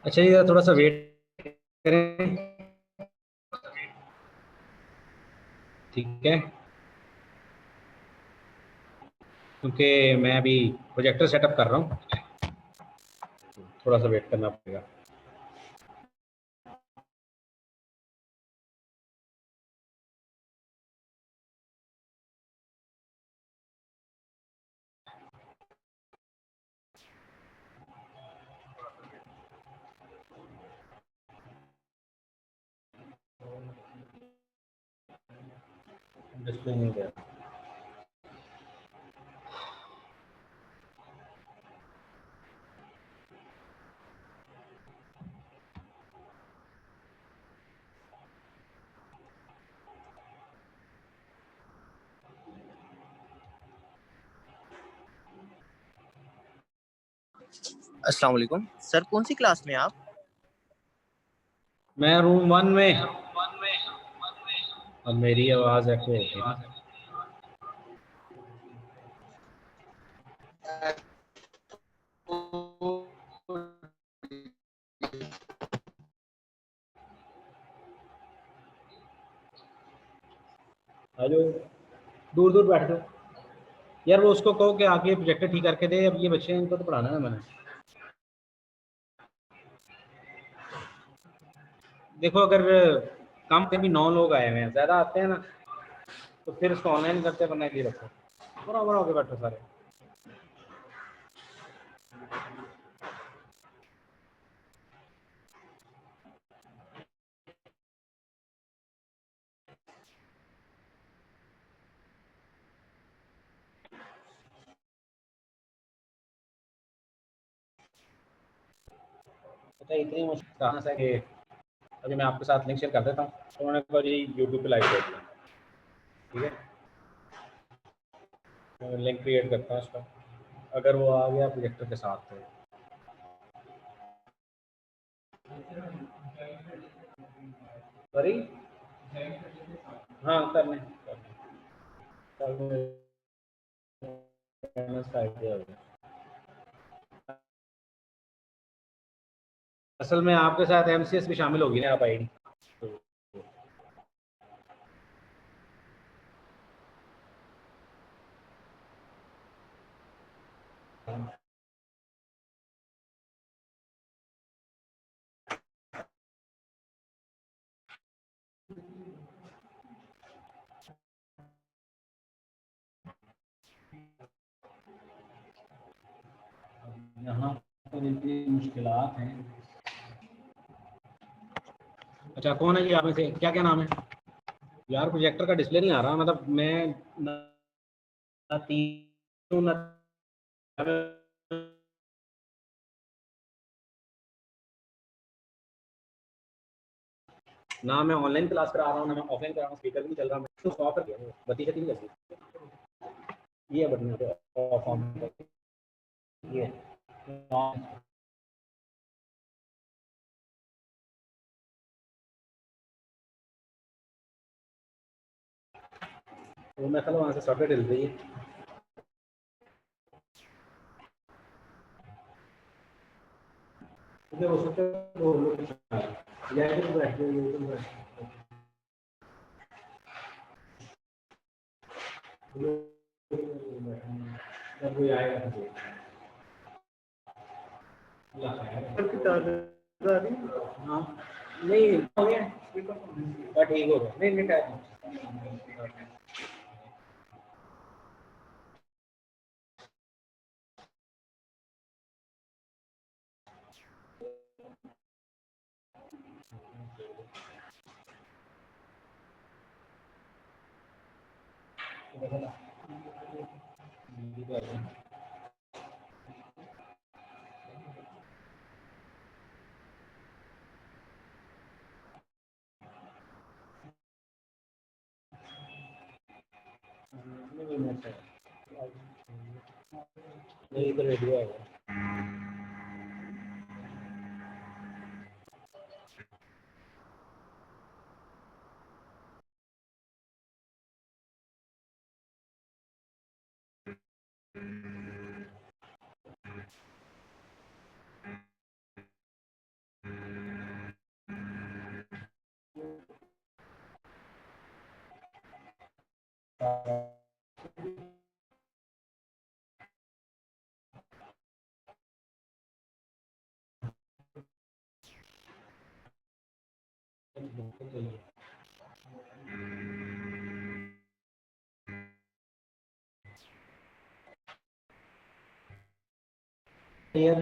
अच्छा ये थोड़ा सा वेट करें। ठीक है, क्योंकि मैं अभी प्रोजेक्टर सेटअप कर रहा हूँ, थोड़ा सा वेट करना पड़ेगा। डिस्प्ले नहीं दे रहा। अस्सलाम वालेकुम सर, कौन सी क्लास में आप? मैं रूम 1 में। और मेरी आवाज़ एको होगी ना। हेलो, दूर दूर बैठ जाओ यार। वो उसको कहो कि आगे प्रोजेक्टर ठीक करके दे। अब ये बच्चे हैं, इनको तो पढ़ाना है मैंने। देखो, अगर कम से भी 9 लोग आए हुए हैं, ज़्यादा आते हैं ना तो फिर उसको ऑनलाइन करते बनने के लिए रखो। बराबर होके बैठो सारे। अच्छा, इतनी मुश्किल कहाँ से कि अभी मैं आपके साथ लिंक शेयर कर देता हूँ। तो उन्होंने कहा जी यूट्यूब पे लाइव देख लिया। ठीक है, मैं लिंक क्रिएट करता हूँ उसका। अगर वो आ गया प्रोजेक्टर के साथ तो सॉरी। हाँ, कर लें इसका आइडिया हो गया। असल में आपके साथ एमसीएस भी शामिल होगी ना, आप आईडी तो। यहाँ पर इतनी मुश्किलात हैं। अच्छा, कौन है जी आप में से? क्या क्या नाम है यार? प्रोजेक्टर का डिस्प्ले नहीं आ रहा। मतलब मैं ना तीन ना ना मैं ऑनलाइन क्लास करा रहा हूँ, ना मैं ऑफलाइन करा रहा हूँ। स्पीकर भी नहीं चल रहा। मैं तो स्टॉप कर दिया, बत्ती शती नहीं करती। ये बटन ऑफ ऑन, ये वो मैं वहाँ से सॉकेट हिल रही है। मुझे वो सोचे वो लोग बैठ जब कोई आएगा तो हाँ, नहीं हो गया बट ठीक हो गया। नहीं नहीं टाइम नहीं, इधर रेडियो आएगा। नहीं, इधर रेडियो आएगा। यार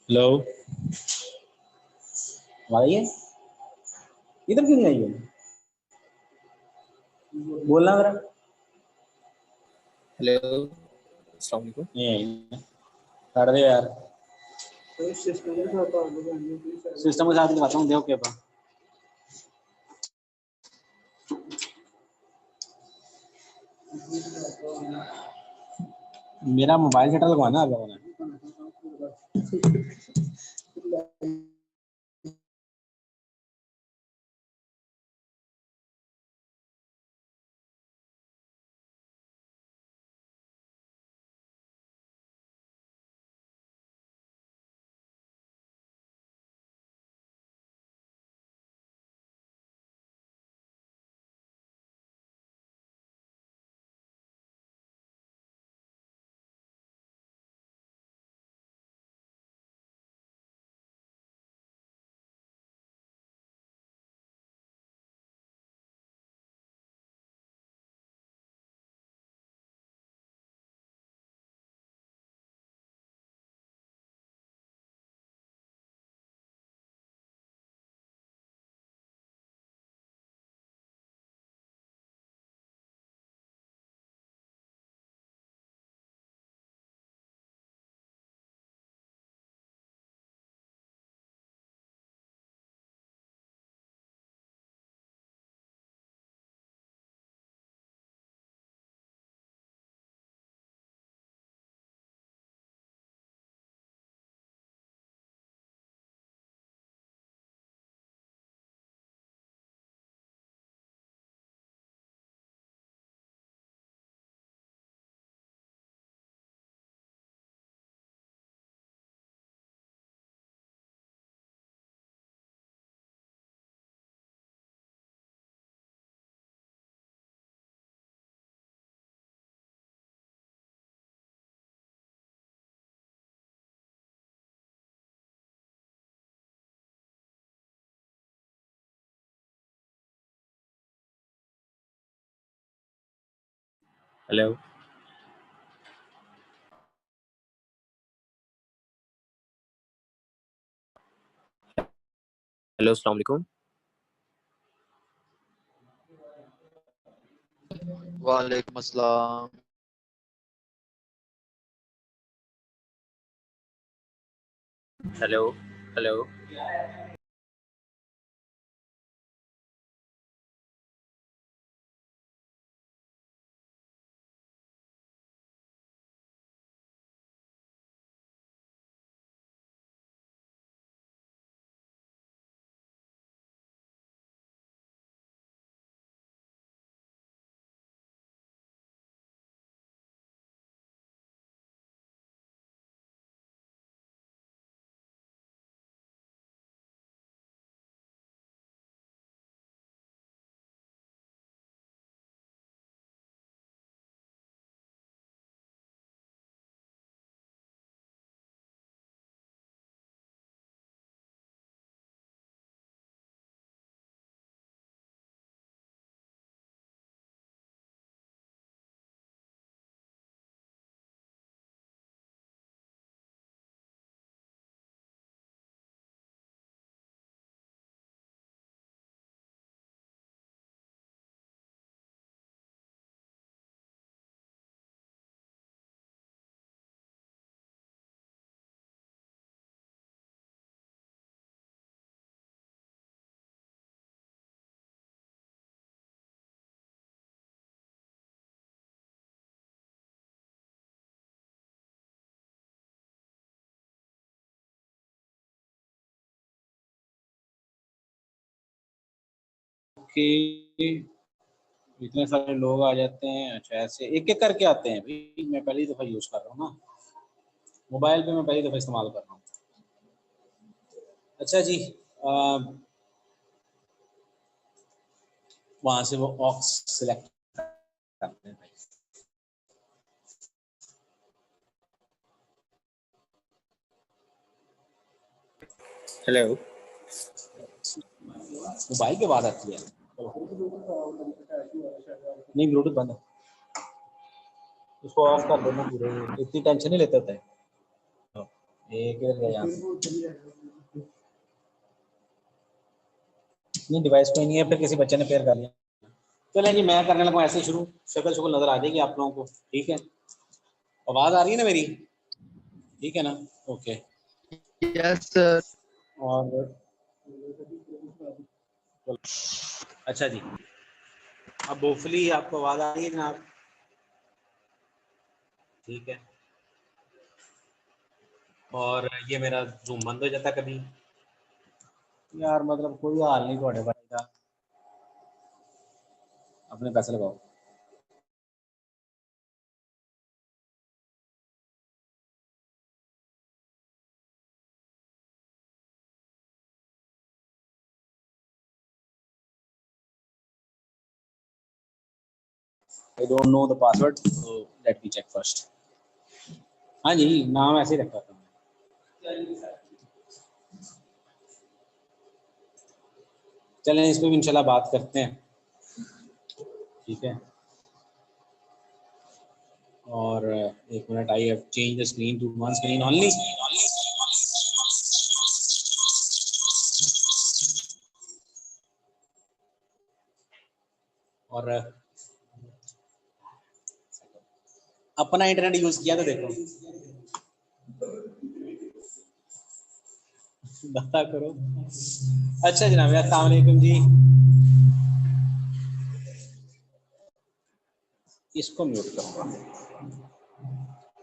हेलो, आवाज आई है? इधर क्यों नहीं आई है? बोलना जरा। हेलो, अस्सलाम वालेकुम। नहीं आई है। काट दे यार। सिस्टम के साथ दिखाता हूँ, देखो क्या पा। मेरा मोबाइल सेट लगवाना है लोगों ने। हेलो, हेलो, अस्सलाम वालेकुम। वालेकुम अस्सलाम। हेलो, हेलो, ओके, इतने सारे लोग आ जाते हैं। अच्छा, ऐसे एक एक करके आते हैं भाई। मैं पहली दफ़ा यूज़ कर रहा हूँ ना, मोबाइल पे मैं पहली दफ़ा इस्तेमाल कर रहा हूँ। अच्छा जी, वहाँ से वो ऑक्स सिलेक्ट करते हैं भाई। हेलो। मोबाइल पे बात आती है। नहीं, ब्लूटूथ बंद है, उसको ऑफ कर देना पूरे। इतनी टेंशन नहीं लेते होते। एक यहाँ नहीं, डिवाइस पे नहीं है, फिर किसी बच्चे ने पेयर कर लिया। चलें जी, मैं करने लगा ऐसे शुरू। शक्ल शुक्ल नजर आ जाएगी आप लोगों को, ठीक है? आवाज आ रही है ना मेरी? ठीक है ना? ओके। Yes sir. और अच्छा जी, अब होपफुली आपको आवाज आ रही है जनाब? ठीक है। और ये मेरा जूम बंद हो जाता कभी यार, मतलब कोई हाल नहीं थोड़े भाई का। अपने पैसे लगाओ। I don't know the password, so let me check first. हाँ जी, नाम ऐसे ही रखा था मैं। चलें, इस पे भी इंशाल्लाह बात करते हैं, ठीक है? और एक minute, I have change the screen to one screen only. और अपना इंटरनेट यूज किया तो देखो, बता करो। अच्छा जनाब, अस्सलाम वालेकुम जी। इसको म्यूट करूंगा,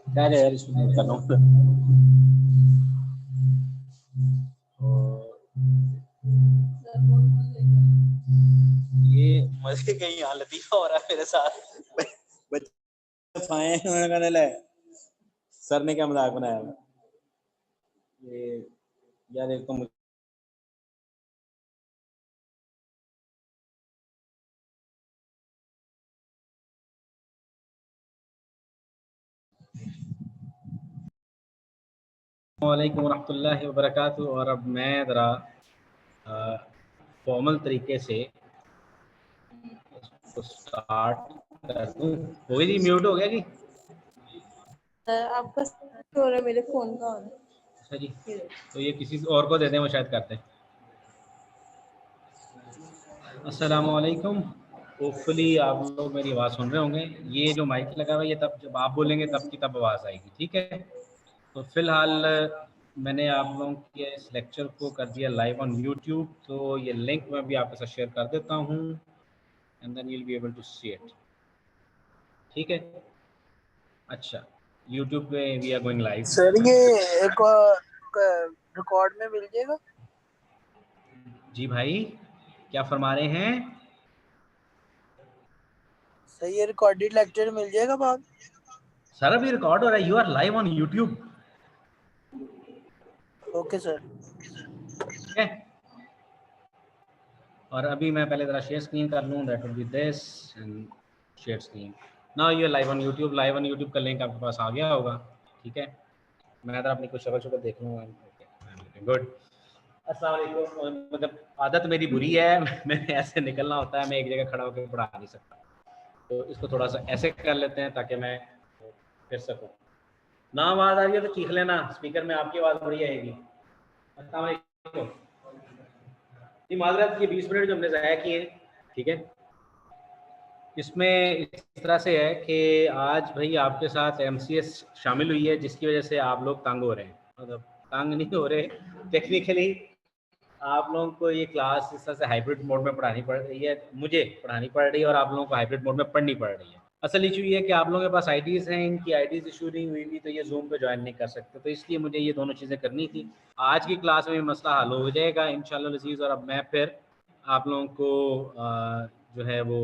क्या है यार, इसको म्यूट कर रहा ये मजे कहीं यहाँ लतीफा हो रहा है मेरे साथ। बच्चे खाए उन्होंने कहने लगे सर ने क्या मजाक बनाया। ये यार, एक तो वालेकुम रहमतुल्लाहि व बरकातहू। और अब मैं ज़रा फॉर्मल तरीके से इसको स्टार्ट कर दूँ। हो गई जी, म्यूट हो गया जी? आपका हो रहा है, मेरे फोन का हो रहा है। अच्छा जी, तो ये किसी और को दे दें, वो शायद करते हैं। अस्सलाम वालेकुम। होपफुली आप लोग मेरी आवाज़ सुन रहे होंगे। ये जो माइक लगा हुआ है, ये तब जब आप बोलेंगे तब की तब आवाज़ आएगी, ठीक है? तो फिलहाल मैंने आप लोगों के इस लेक्चर को कर दिया लाइव ऑन यूट्यूब, तो ये लिंक मैं भी आपके साथ शेयर कर देता हूँ, and then you will be able to see it, ठीक है? अच्छा, यूट्यूब पे we are going live. Sir ये एक रिकॉर्ड में मिल जाएगा? जी भाई, क्या फरमा रहे हैं? सर ये रिकॉर्डेड लेक्चर मिल जाएगा बाद? सर अभी रिकॉर्ड हो रहा है, you are live on YouTube. Okay sir. ठीक है, और अभी मैं पहले ज़रा शेयर स्क्रीन कर लूँ, that will be this and share screen. Now you are live on YouTube. Live on YouTube का लिंक आपके पास आ गया होगा, ठीक है? मैं ज़रा अपनी कुछ शक्ल देख लूँ। गुड। अस्सलाम वालेकुम। मतलब आदत मेरी बुरी है, मैंने ऐसे निकलना होता है, मैं एक जगह खड़ा होकर पढ़ा नहीं सकता, तो इसको थोड़ा सा ऐसे कर लेते हैं ताकि मैं फिर सकूँ। ना आवाज़ आ रही है तो चीख लेना, स्पीकर में आपकी आवाज़ बड़ी आएगी। अस्सलाम वालेकुम जी, माजरत, ये 20 मिनट जो हमने ज़ाया किए, ठीक है? इसमें इस तरह से है कि आज भाई आपके साथ MCS शामिल हुई है, जिसकी वजह से आप लोग तंग हो रहे हैं। मतलब तंग नहीं हो रहे, टेक्निकली आप लोगों को ये क्लास इस तरह से हाइब्रिड मोड में पढ़ानी पड़ रही है, मुझे पढ़ानी पड़ रही है, और आप लोगों को हाइब्रिड मोड में पढ़नी पड़ रही है। असल इशू ये है कि आप लोगों के पास आईडीज़ हैं, इनकी आईडीज़ इशू नहीं हुई थी, तो ये जूम पे ज्वाइन नहीं कर सकते, तो इसलिए मुझे ये दोनों चीज़ें करनी थी। आज की क्लास में मसला हल हो जाएगा इंशाल्लाह अज़ीज़। और अब मैं फिर आप लोगों को जो है वो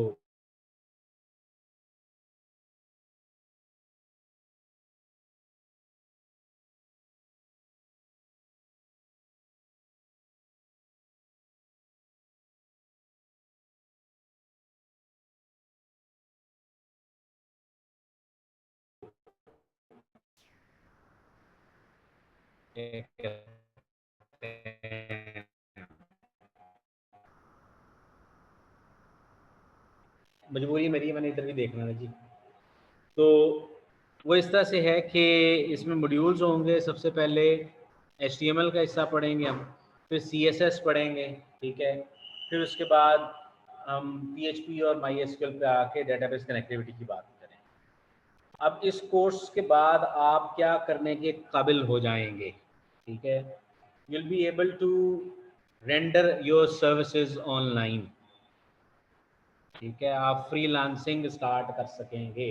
मजबूरी मेरी है, मैंने इधर भी देखना है जी। तो वो इस तरह से है कि इसमें मॉड्यूल्स होंगे। सबसे पहले HTML का हिस्सा पढ़ेंगे हम, फिर CSS पढ़ेंगे, ठीक है। फिर उसके बाद हम PHP और MySQL पे आके डेटाबेस कनेक्टिविटी की बात करें। अब इस कोर्स के बाद आप क्या करने के काबिल हो जाएंगे, ठीक है। you'll be able to render your services online, ठीक है। आप फ्रीलांसिंग स्टार्ट कर सकेंगे,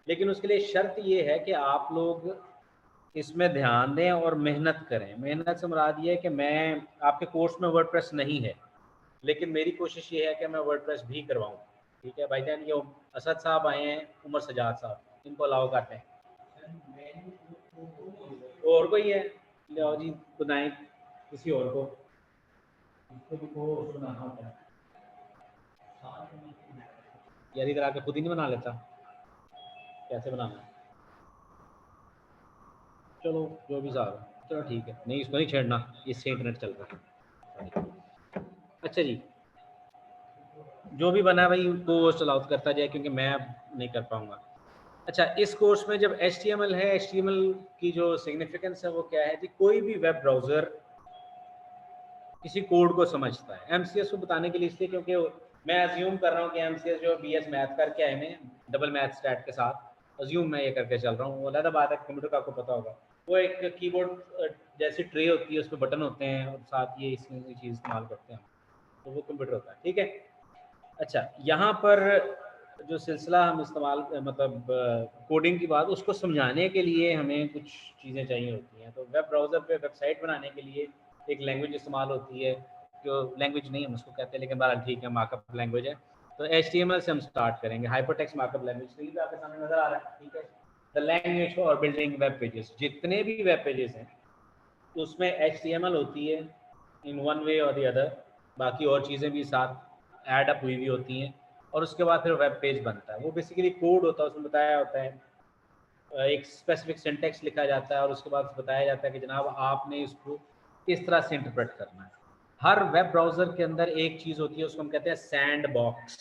लेकिन उसके लिए शर्त ये है कि आप लोग इसमें ध्यान दें और मेहनत करें। मेहनत से मुराद ये है कि मैं आपके कोर्स में वर्डप्रेस नहीं है, लेकिन मेरी कोशिश ये है कि मैं वर्डप्रेस भी करवाऊँ, ठीक है। भाईजान ये असद साहब आए हैं, उमर सजाद साहब, इनको अलाउ करते हैं। और कोई है, ले जी बताएं किसी और को, सुनाना होता है यार, इधर आके खुद ही नहीं बना लेता, कैसे बनाना है? चलो जो भी साहब, चलो ठीक है, नहीं इसको नहीं छेड़ना, इससे इंटरनेट चल रहा है। अच्छा जी, जो भी बना है भाई उसको चलाउट करता जाए, क्योंकि मैं अब नहीं कर पाऊँगा। अच्छा, इस कोर्स में जब HTML है, HTML की जो सिग्निफिकेंस है वो क्या है जी? कोई भी वेब ब्राउज़र किसी कोड को समझता है। MCS को बताने के लिए इसलिए क्योंकि मैं अज्यूम कर रहा हूँ कि MCS जो BS मैथ करके आए हैं डबल मैथ स्टैट के साथ, अज्यूम मैं ये करके चल रहा हूँ। वो अलग बात है, कंप्यूटर का आपको पता होगा, वो एक कीबोर्ड जैसी ट्रे होती है, उसमें बटन होते हैं और साथ ये इसमें चीज़ इस्तेमाल करते हैं, तो वो कंप्यूटर होता है, ठीक है। अच्छा, यहाँ पर जो सिलसिला हम इस्तेमाल मतलब कोडिंग की बात, उसको समझाने के लिए हमें कुछ चीज़ें चाहिए होती हैं। तो वेब ब्राउज़र पे वेबसाइट बनाने के लिए एक लैंग्वेज इस्तेमाल होती है, जो लैंग्वेज नहीं हम उसको कहते हैं, लेकिन बहरहाल ठीक है, मार्कअप लैंग्वेज है। तो HTML से हम स्टार्ट करेंगे, हाइपरटेक्स्ट मार्कअप लैंग्वेज। स्क्रीन पे आपके सामने नज़र आ रहा है, ठीक है। The language for building web pages, जितने भी वेब पेजेस हैं उसमें HTML होती है इन वन वे और द अदर, बाकी और चीज़ें भी साथ ऐड अप हुई हुई होती हैं, और उसके बाद फिर वेब पेज बनता है। वो बेसिकली कोड होता है, उसमें बताया होता है, एक स्पेसिफिक सिंटेक्स लिखा जाता है और उसके बाद बताया जाता है कि जनाब आपने इसको किस तरह से इंटरप्रेट करना है। हर वेब ब्राउज़र के अंदर एक चीज़ होती है, उसको हम कहते हैं सैंड बॉक्स।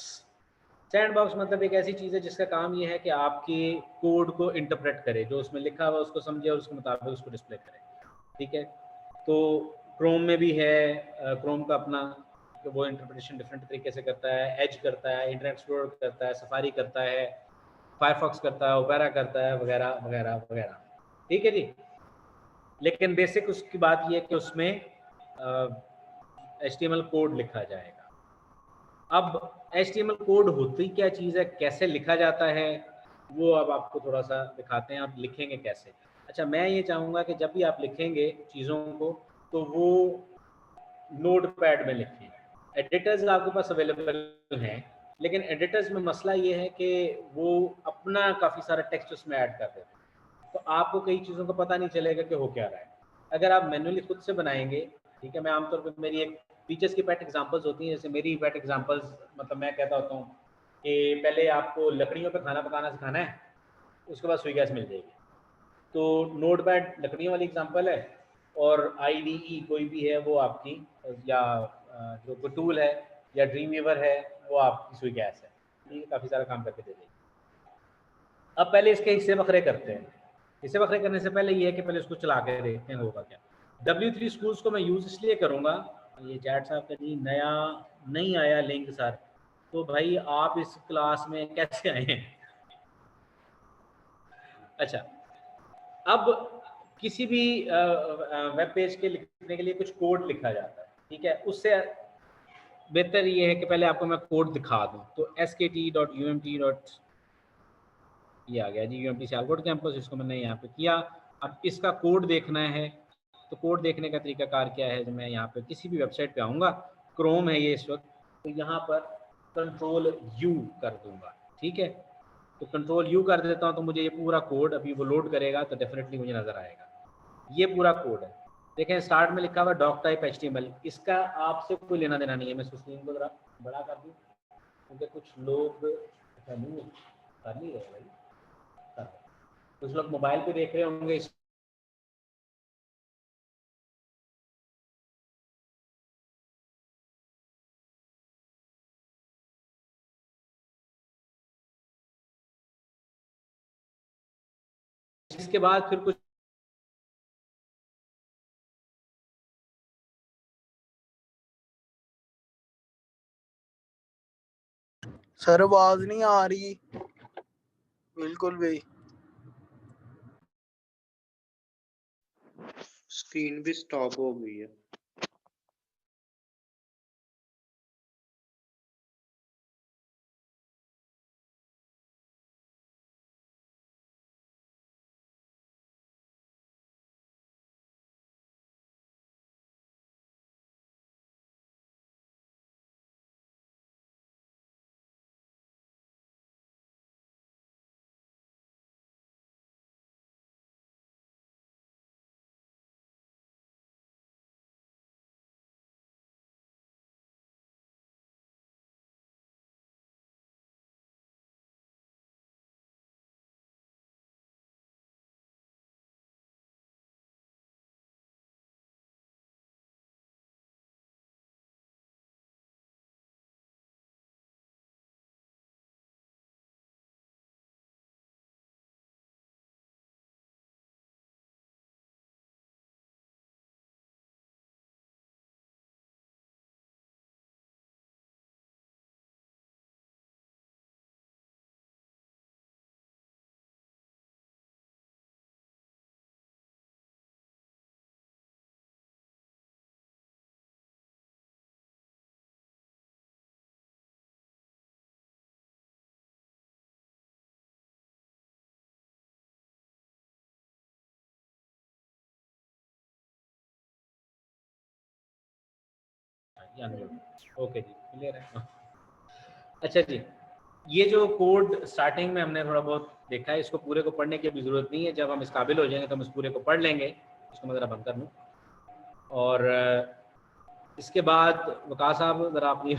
सैंड बॉक्स मतलब एक ऐसी चीज़ है जिसका काम ये है कि आपके कोड को इंटरप्रेट करे, जो उसमें लिखा हुआ उसको समझे और उसके मुताबिक उसको डिस्प्ले करे, ठीक है। तो क्रोम में भी है, क्रोम का अपना, तो वो इंटरप्रिटेशन डिफरेंट तरीके से करता है। एज करता है, इंटरनेट एक्सप्लोरर करता है, सफारी करता है, फायरफॉक्स करता है, ओपेरा करता है, वगैरह वगैरह वगैरह, ठीक है जी। लेकिन बेसिक उसकी बात ये है कि उसमें HTML कोड लिखा जाएगा। अब HTML कोड होती क्या चीज़ है, कैसे लिखा जाता है, वो अब आपको थोड़ा सा दिखाते हैं, आप लिखेंगे कैसे। अच्छा, मैं ये चाहूँगा कि जब भी आप लिखेंगे चीज़ों को, तो वो नोटपैड में लिखें। एडिटर्स आपके पास अवेलेबल हैं, लेकिन एडिटर्स में मसला ये है कि वो अपना काफ़ी सारा टेक्स्ट उसमें ऐड कर देते हैं, तो आपको कई चीज़ों का पता नहीं चलेगा कि हो क्या रहा है। अगर आप मैन्युअली खुद से बनाएंगे, ठीक है। मैं आमतौर पर, मेरी एक टीचर्स की पेट एग्जांपल्स होती हैं, जैसे मेरी पेट एग्जांपल्स, मतलब मैं कहता होता हूँ कि पहले आपको लकड़ियों पे खाना पकाना सिखाना है, उसके बाद सुई गैस मिल जाएगी। तो नोटपैड लकड़ियों वाली एग्जांपल है, और IDE कोई भी है वो आपकी, या जो कोई टूल है या ड्रीम वीवर है, वो आपकी सुई गैस है, ये काफ़ी सारा काम करके दे देगी। अब पहले इसके हिस्से बखरे करते हैं। हिस्से बखरे करने से पहले ये है कि पहले उसको चला के देखते हैं होगा क्या। W3 स्कूल्स को मैं यूज़ इसलिए करूँगा, ये चैट साहब का जी नया नहीं आया लिंक सर, तो भाई आप इस क्लास में कैसे आए हैं? अच्छा, अब किसी भी वेब पेज के लिखने के लिए कुछ कोड लिखा जाता है, ठीक है। उससे बेहतर ये है कि पहले आपको मैं कोड दिखा दूँ। तो skt.umt. ये आ गया जी, UMT सियालकोट कैंपस, इसको मैंने यहाँ पे किया। अब इसका कोड देखना है, तो कोड देखने का तरीकाकार क्या है, जब मैं यहाँ पे किसी भी वेबसाइट पे आऊँगा, क्रोम है ये इस वक्त, तो यहाँ पर कंट्रोल यू कर दूंगा, ठीक है। तो कंट्रोल यू कर देता हूँ तो मुझे ये पूरा कोड अभी वो लोड करेगा तो डेफिनेटली मुझे नजर आएगा। ये पूरा कोड है, देखें स्टार्ट में लिखा हुआ डॉक टाइप HTML। इसका आपसे कोई लेना देना नहीं है। मैं इसको स्क्रीन को जरा बड़ा कर दूँ क्योंकि कुछ लोग अच्छा नहीं कर नहीं रहे भाई, कर रहे। कुछ लोग मोबाइल पे देख रहे होंगे। इसके बाद फिर कुछ सर आवाज नहीं आ रही बिल्कुल भी। स्क्रीन भी स्टॉप हो गई है। ओके जी, क्लियर है। अच्छा जी, ये जो कोड स्टार्टिंग में हमने थोड़ा बहुत देखा है, इसको पूरे को पढ़ने की अभी ज़रूरत नहीं है। जब हम इस काबिल हो जाएंगे तो हम इस पूरे को पढ़ लेंगे। इसको मैं ज़रा बंद कर लूँ और इसके बाद वक़ास साहब ज़रा अपनी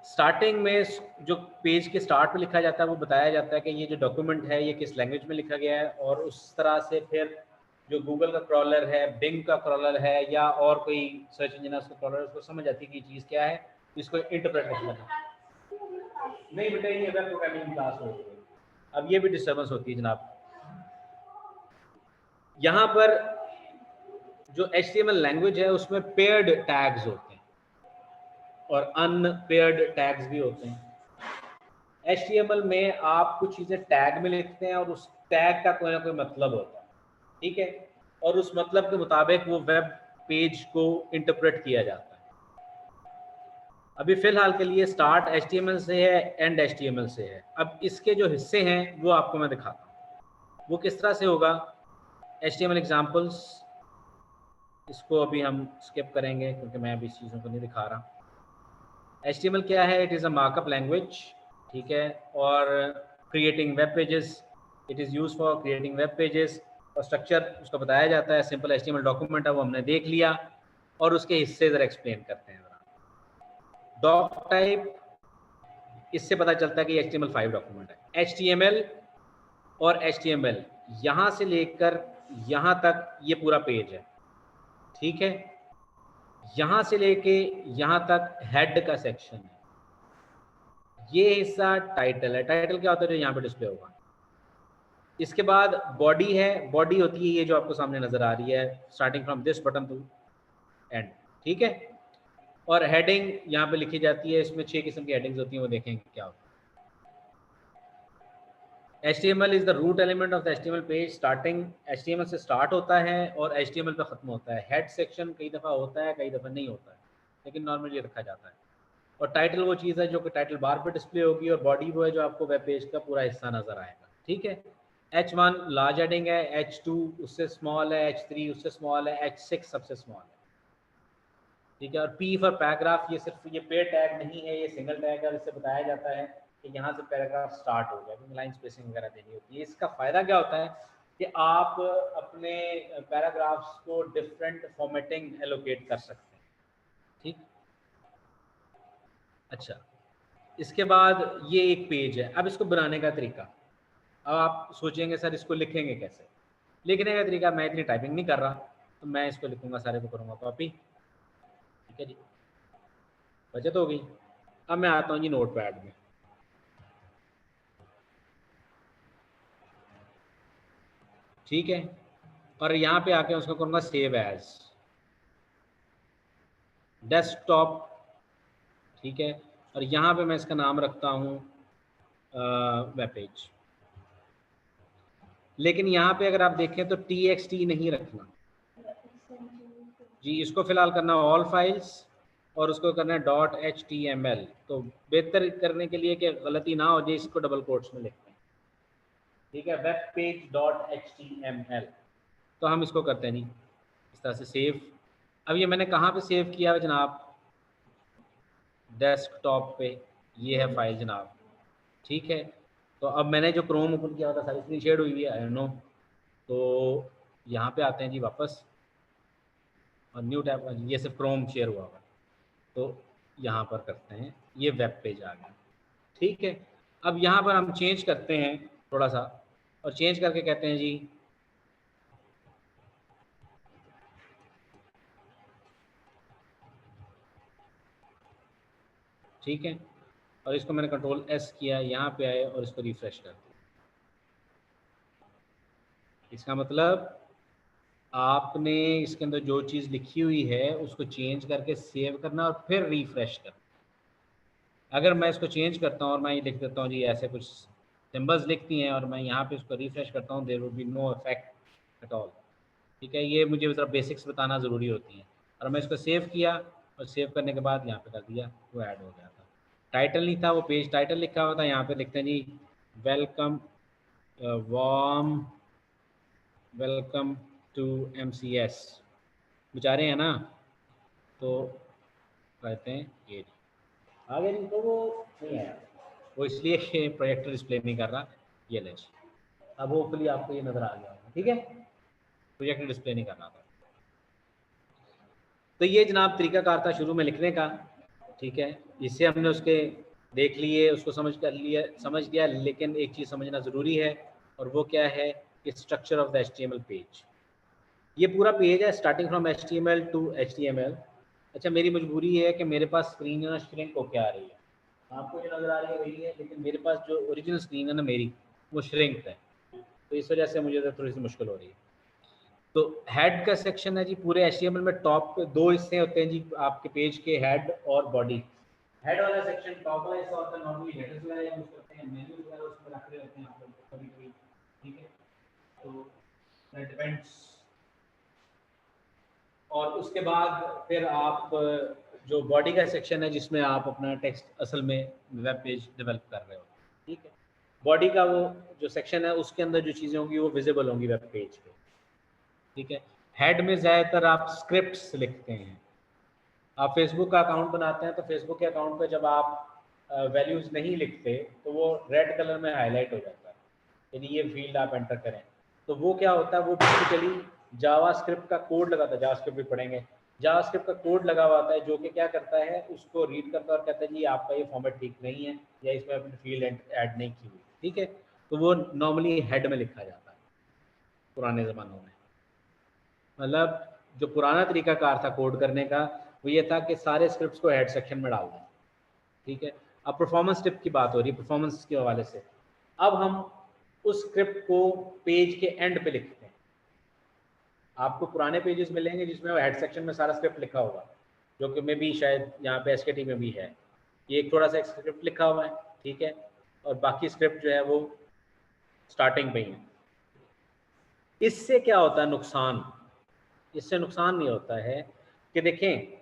स्टार्टिंग में जो पेज के स्टार्ट में लिखा जाता है वो बताया जाता है कि ये जो डॉक्यूमेंट है ये किस लैंग्वेज में लिखा गया है, और उस तरह से फिर जो गूगल का क्रॉलर है, बिंग का क्रॉलर है या और कोई सर्च इंजन है उसका क्रॉलर है, उसको समझ आती है कि ये चीज़ क्या है, इसको इंटरप्रेट करना है। नहीं बेटा, ये वेब प्रोग्रामिंग क्लास हो रही है, अब ये भी डिस्टर्बेंस होती है जनाब। यहाँ पर जो HTML लैंग्वेज है उसमें पेयर्ड टैग्स होते हैं और अनपेयर्ड टैग्स भी होते हैं। HTML में आप कुछ चीज़ें टैग में लिखते हैं और उस टैग का कोई ना कोई मतलब होता है, ठीक है, और उस मतलब के मुताबिक वो वेब पेज को इंटरप्रेट किया जाता है। अभी फिलहाल के लिए स्टार्ट HTML से है, एंड HTML से है। अब इसके जो हिस्से हैं वो आपको मैं दिखाता हूँ वो किस तरह से होगा। HTML एग्जाम्पल्स, इसको अभी हम स्किप करेंगे क्योंकि मैं अभी इस चीज़ों को नहीं दिखा रहा। HTML क्या है? It is a markup language, ठीक है, और creating web pages, it is use for creating web pages. और स्ट्रक्चर उसका बताया जाता है, सिंपल HTML डॉक्यूमेंट है वो हमने देख लिया, और उसके हिस्से ज़रा एक्सप्लेन करते हैं। डॉक टाइप, इससे पता चलता है कि HTML5 डॉक्यूमेंट है। HTML और HTML यहाँ से लेकर यहाँ तक ये पूरा पेज है, ठीक है। यहाँ से लेके यहाँ तक हेड का सेक्शन है। ये हिस्सा टाइटल है। टाइटल क्या होता है? जो यहाँ पे डिस्प्ले होगा। इसके बाद बॉडी है। बॉडी होती है ये जो आपको सामने नजर आ रही है, starting from this button to end, ठीक है। और हेडिंग यहाँ पे लिखी जाती है। इसमें 6 किस्म की हेडिंग्स होती हैं, वो देखेंगे क्या होता है। HTML is the root element of the HTML page. Starting HTML से स्टार्ट होता है और HTML पे खत्म होता है। हेड सेक्शन कई दफ़ा होता है, कई दफ़ा नहीं होता है, लेकिन नॉर्मली रखा जाता है। और टाइटल वो चीज़ है जो कि टाइटल बार पे डिस्प्ले होगी, और बॉडी वो है जो आपको वेब पेज का पूरा हिस्सा नजर आएगा, ठीक है। H1 लार्ज हेडिंग है, H2 उससे स्मॉल है, H3 उससे स्मॉल है, H6 सबसे स्मॉल है, ठीक है। और P फॉर पैराग्राफ, ये सिर्फ ये पेड टैग नहीं है, ये सिंगल टैग है, इससे बताया जाता है कि यहाँ से पैराग्राफ स्टार्ट हो गया, क्योंकि लाइन स्पेसिंग वगैरह देनी होती है। इसका फ़ायदा क्या होता है कि आप अपने पैराग्राफ्स को डिफरेंट फॉर्मेटिंग एलोकेट कर सकते हैं, ठीक। अच्छा, इसके बाद ये एक पेज है। अब इसको बनाने का तरीका, अब आप सोचेंगे सर इसको लिखेंगे कैसे। लिखने का तरीका, मैं इतनी टाइपिंग नहीं कर रहा, तो मैं इसको लिखूंगा, सारे को करूँगा कॉपी, ठीक है जी, बचत हो गई। अब मैं आता हूँ जी नोटपैड में, ठीक है, और यहाँ पे आके उसको करूँगा सेव एज डेस्कटॉप, ठीक है। और यहाँ पे मैं इसका नाम रखता हूँ वेब पेज। लेकिन यहाँ पे अगर आप देखें तो txt नहीं रखना जी, इसको फिलहाल करना ऑल फाइल्स और उसको करना है .html। तो बेहतर करने के लिए कि गलती ना हो जाए, इसको डबल कोट्स में लिखते हैं, ठीक है, वेब पेज .html। तो हम इसको करते हैं जी इस तरह से सेव। अब ये मैंने कहाँ पे सेव किया है जनाब, डेस्कटॉप पे, ये है फाइल जनाब, ठीक है। तो अब मैंने जो क्रोम ओपन किया था सारी स्क्रीन शेयर हुई हुई है, आई नो। तो यहाँ पे आते हैं जी वापस, और न्यू टैब, ये सिर्फ क्रोम शेयर हुआ हुआ, तो यहाँ पर करते हैं, ये वेब पेज आ गया, ठीक है। अब यहाँ पर हम चेंज करते हैं थोड़ा सा, और चेंज करके कहते हैं जी ठीक है, और इसको मैंने कंट्रोल एस किया, यहाँ पे आए और इसको रिफ्रेश कर दिया। इसका मतलब आपने इसके अंदर जो चीज़ लिखी हुई है उसको चेंज करके सेव करना और फिर रिफ्रेश करना। अगर मैं इसको चेंज करता हूँ और मैं ये लिख देता हूँ जी ऐसे कुछ सिंबल्स लिखती हैं और मैं यहाँ पे इसको रिफ्रेश करता हूँ, there will be no effect at all, ठीक है। ये मुझे ज़रा बेसिक्स बताना ज़रूरी होती है। और मैं इसको सेव किया और सेव करने के बाद यहाँ पे कर दिया, वो ऐड हो गया था। टाइटल नहीं था, वो पेज टाइटल लिखा हुआ था, यहाँ पे लिखते हैं जी welcome warm welcome to MCS, बेचारे हैं ना, तो कहते हैं ये आगे नहीं, तो वो नहीं आया, वो इसलिए कि प्रोजेक्टर डिस्प्ले नहीं कर रहा, ये ले। अब होपफुली आपको ये नज़र आ गया होगा, ठीक है, प्रोजेक्टर डिस्प्ले नहीं कर रहा था। तो ये जनाब तरीकाकार था शुरू में लिखने का, ठीक है। इससे हमने उसके देख लिए, उसको समझ गया, लेकिन एक चीज़ समझना ज़रूरी है, और वो क्या है कि structure of the HTML page. ये पूरा पेज है starting from HTML to HTML। अच्छा, मेरी मजबूरी है कि मेरे पास स्क्रीन श्रिंक होके आ रही है, आपको जो नज़र आ रही है वही है, लेकिन मेरे पास जो ओरिजिनल स्क्रीन है ना मेरी, वो श्रिंक है, तो इस वजह से मुझे थोड़ी सी मुश्किल हो रही है। तो हेड का सेक्शन है जी, पूरे HTML में टॉप पे दो हिस्से होते हैं जी आपके पेज के, हेड और बॉडी। हेड वाला सेक्शन टॉप वाला हिस्सा होता है, नॉर्मली हेडर्स वगैरह यूज करते हैं, मेन्यू वगैरह उसमें रख रहे होते हैं आप लोग कभी-कभी, ठीक है, तो दैट डिपेंड्स। और उसके बाद फिर आप जो बॉडी का सेक्शन है जिसमें आप अपना टेक्स्ट असल में वेब पेज डेवलप कर रहे हो, ठीक है। बॉडी का वो जो सेक्शन है उसके अंदर जो चीज़ें होंगी वो विजिबल होंगी वेब पेज पे, ठीक है। हेड में ज़्यादातर आप स्क्रिप्ट्स लिखते हैं। आप फेसबुक का अकाउंट बनाते हैं तो फेसबुक के अकाउंट पे जब आप वैल्यूज़ नहीं लिखते तो वो रेड कलर में हाईलाइट हो जाता है, यानी ये फील्ड आप एंटर करें, तो वो क्या होता है, वो बेसिकली जावास्क्रिप्ट का कोड लगाता है, जावास्क्रिप्ट भी पढ़ेंगे, जावास्क्रिप्ट का कोड लगा हुआ होता है जो कि क्या करता है, उसको रीड करता है और कहता है जी आपका ये फॉर्मेट ठीक नहीं है या इसमें अपनी फील्ड ऐड नहीं की हुई, ठीक है। तो वो नॉर्मली हेड में लिखा जाता है पुराने ज़मानों में। मतलब जो पुराना तरीकाकार था कोड करने का वो ये था कि सारे स्क्रिप्ट्स को हेड सेक्शन में डाल दें, ठीक है। अब परफॉर्मेंस टिप की बात हो रही है, परफॉर्मेंस के हवाले से अब हम उस स्क्रिप्ट को पेज के एंड पे लिखते हैं। आपको पुराने पेजेस मिलेंगे जिसमें हेड सेक्शन में सारा स्क्रिप्ट लिखा होगा, जो कि मे भी शायद यहाँ पे SKT में भी है, ये एक थोड़ा सा स्क्रिप्ट लिखा हुआ है, ठीक है, और बाकी स्क्रिप्ट जो है वो स्टार्टिंग पे ही है। इससे क्या होता है नुकसान, इससे नुकसान नहीं होता है कि देखें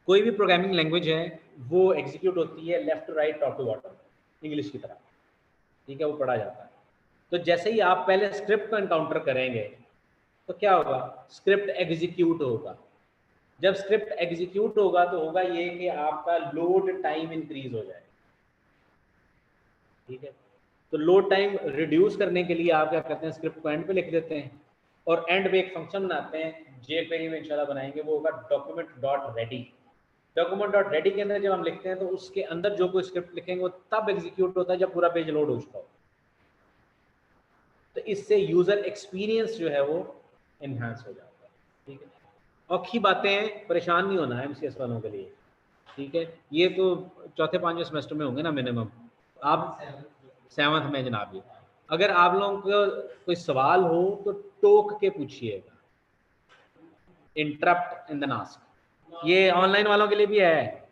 कोई भी प्रोग्रामिंग लैंग्वेज है वो एग्जीक्यूट होती है left to right top to bottom, English की तरह, ठीक है, वो पढ़ा जाता है। तो जैसे ही आप पहले स्क्रिप्ट को एनकाउंटर करेंगे तो क्या होगा, स्क्रिप्ट एग्जीक्यूट होगा। जब स्क्रिप्ट एग्जीक्यूट होगा तो होगा ये कि आपका लोड टाइम इंक्रीज हो जाएगा, ठीक है। तो लोड टाइम रिड्यूस करने के लिए आप क्या करते हैं, स्क्रिप्ट को एंड पे लिख देते हैं और एंड पे एक फंक्शन बनाते हैं, jQuery में इंशाल्लाह बनाएंगे, वो होगा document.ready। document.ready के अंदर जब हम लिखते हैं तो उसके अंदर जो कोई स्क्रिप्ट लिखेंगे वो तब एग्जीक्यूट होता है जब पूरा पेज लोड हो चुका हो। तो इससे यूजर एक्सपीरियंस जो है वो इन्हांस हो जाता है, ठीक है। औखी बातें हैं, परेशान नहीं होना है MCS वालों के लिए, ठीक है। ये तो चौथे पांचवें सेमेस्टर में होंगे ना मिनिमम, आप 7th में जनाब। ये अगर आप लोगों को कोई सवाल हो तो टोक के पूछिएगा, इंटरप्ट इन द आस्क। ये ऑनलाइन वालों के लिए भी है।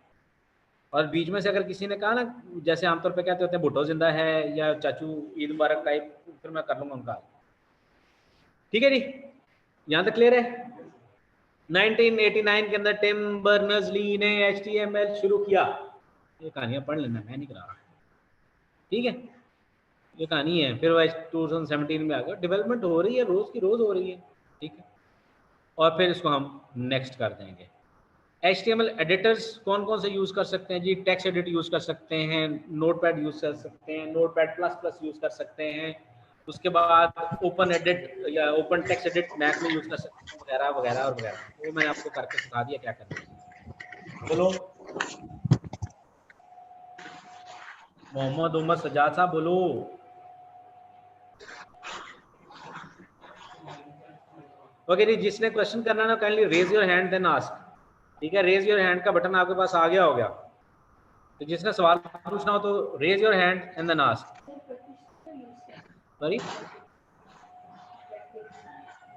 और बीच में से अगर किसी ने कहा ना, जैसे आमतौर पे कहते होते हैं भुट्टो जिंदा है या चाचू ईद मुबारक टाइप, फिर मैं कर लूंगा उनका, ठीक है जी। यहाँ तक क्लियर है। 1989 के अंदर टिम बर्नर्स ली ने HTML शुरू किया। ये कहानियां पढ़ लेना, मैं नहीं करा रहा, ठीक है। ये कहानी है। फिर 2017 में आ गया, डेवलपमेंट हो रही है, रोज की रोज हो रही है, ठीक है। और फिर इसको हम नेक्स्ट कर देंगे। HTML एडिटर्स कौन कौन से यूज कर सकते हैं जी? टेक्स्ट एडिट यूज कर सकते हैं, नोटपैड यूज कर सकते हैं, नोटपैड प्लस यूज कर सकते हैं, उसके बाद ओपन एडिट या ओपन टेक्स्ट एडिट मैक में यूज कर सकते हैं, वगैरह वगैरह और वगैरह। वो मैंने आपको करके सिखा दिया क्या करना है। बोलो मोहम्मद उमर सजाद साहब, बोलो। ओके जी, जिसने क्वेश्चन करना ना kindly raise your hand then ask, ठीक है। रेज योर हैंड का बटन आपके पास आ गया हो गया, तो जिसने सवाल पूछना हो तो raise your hand and then ask. Sorry,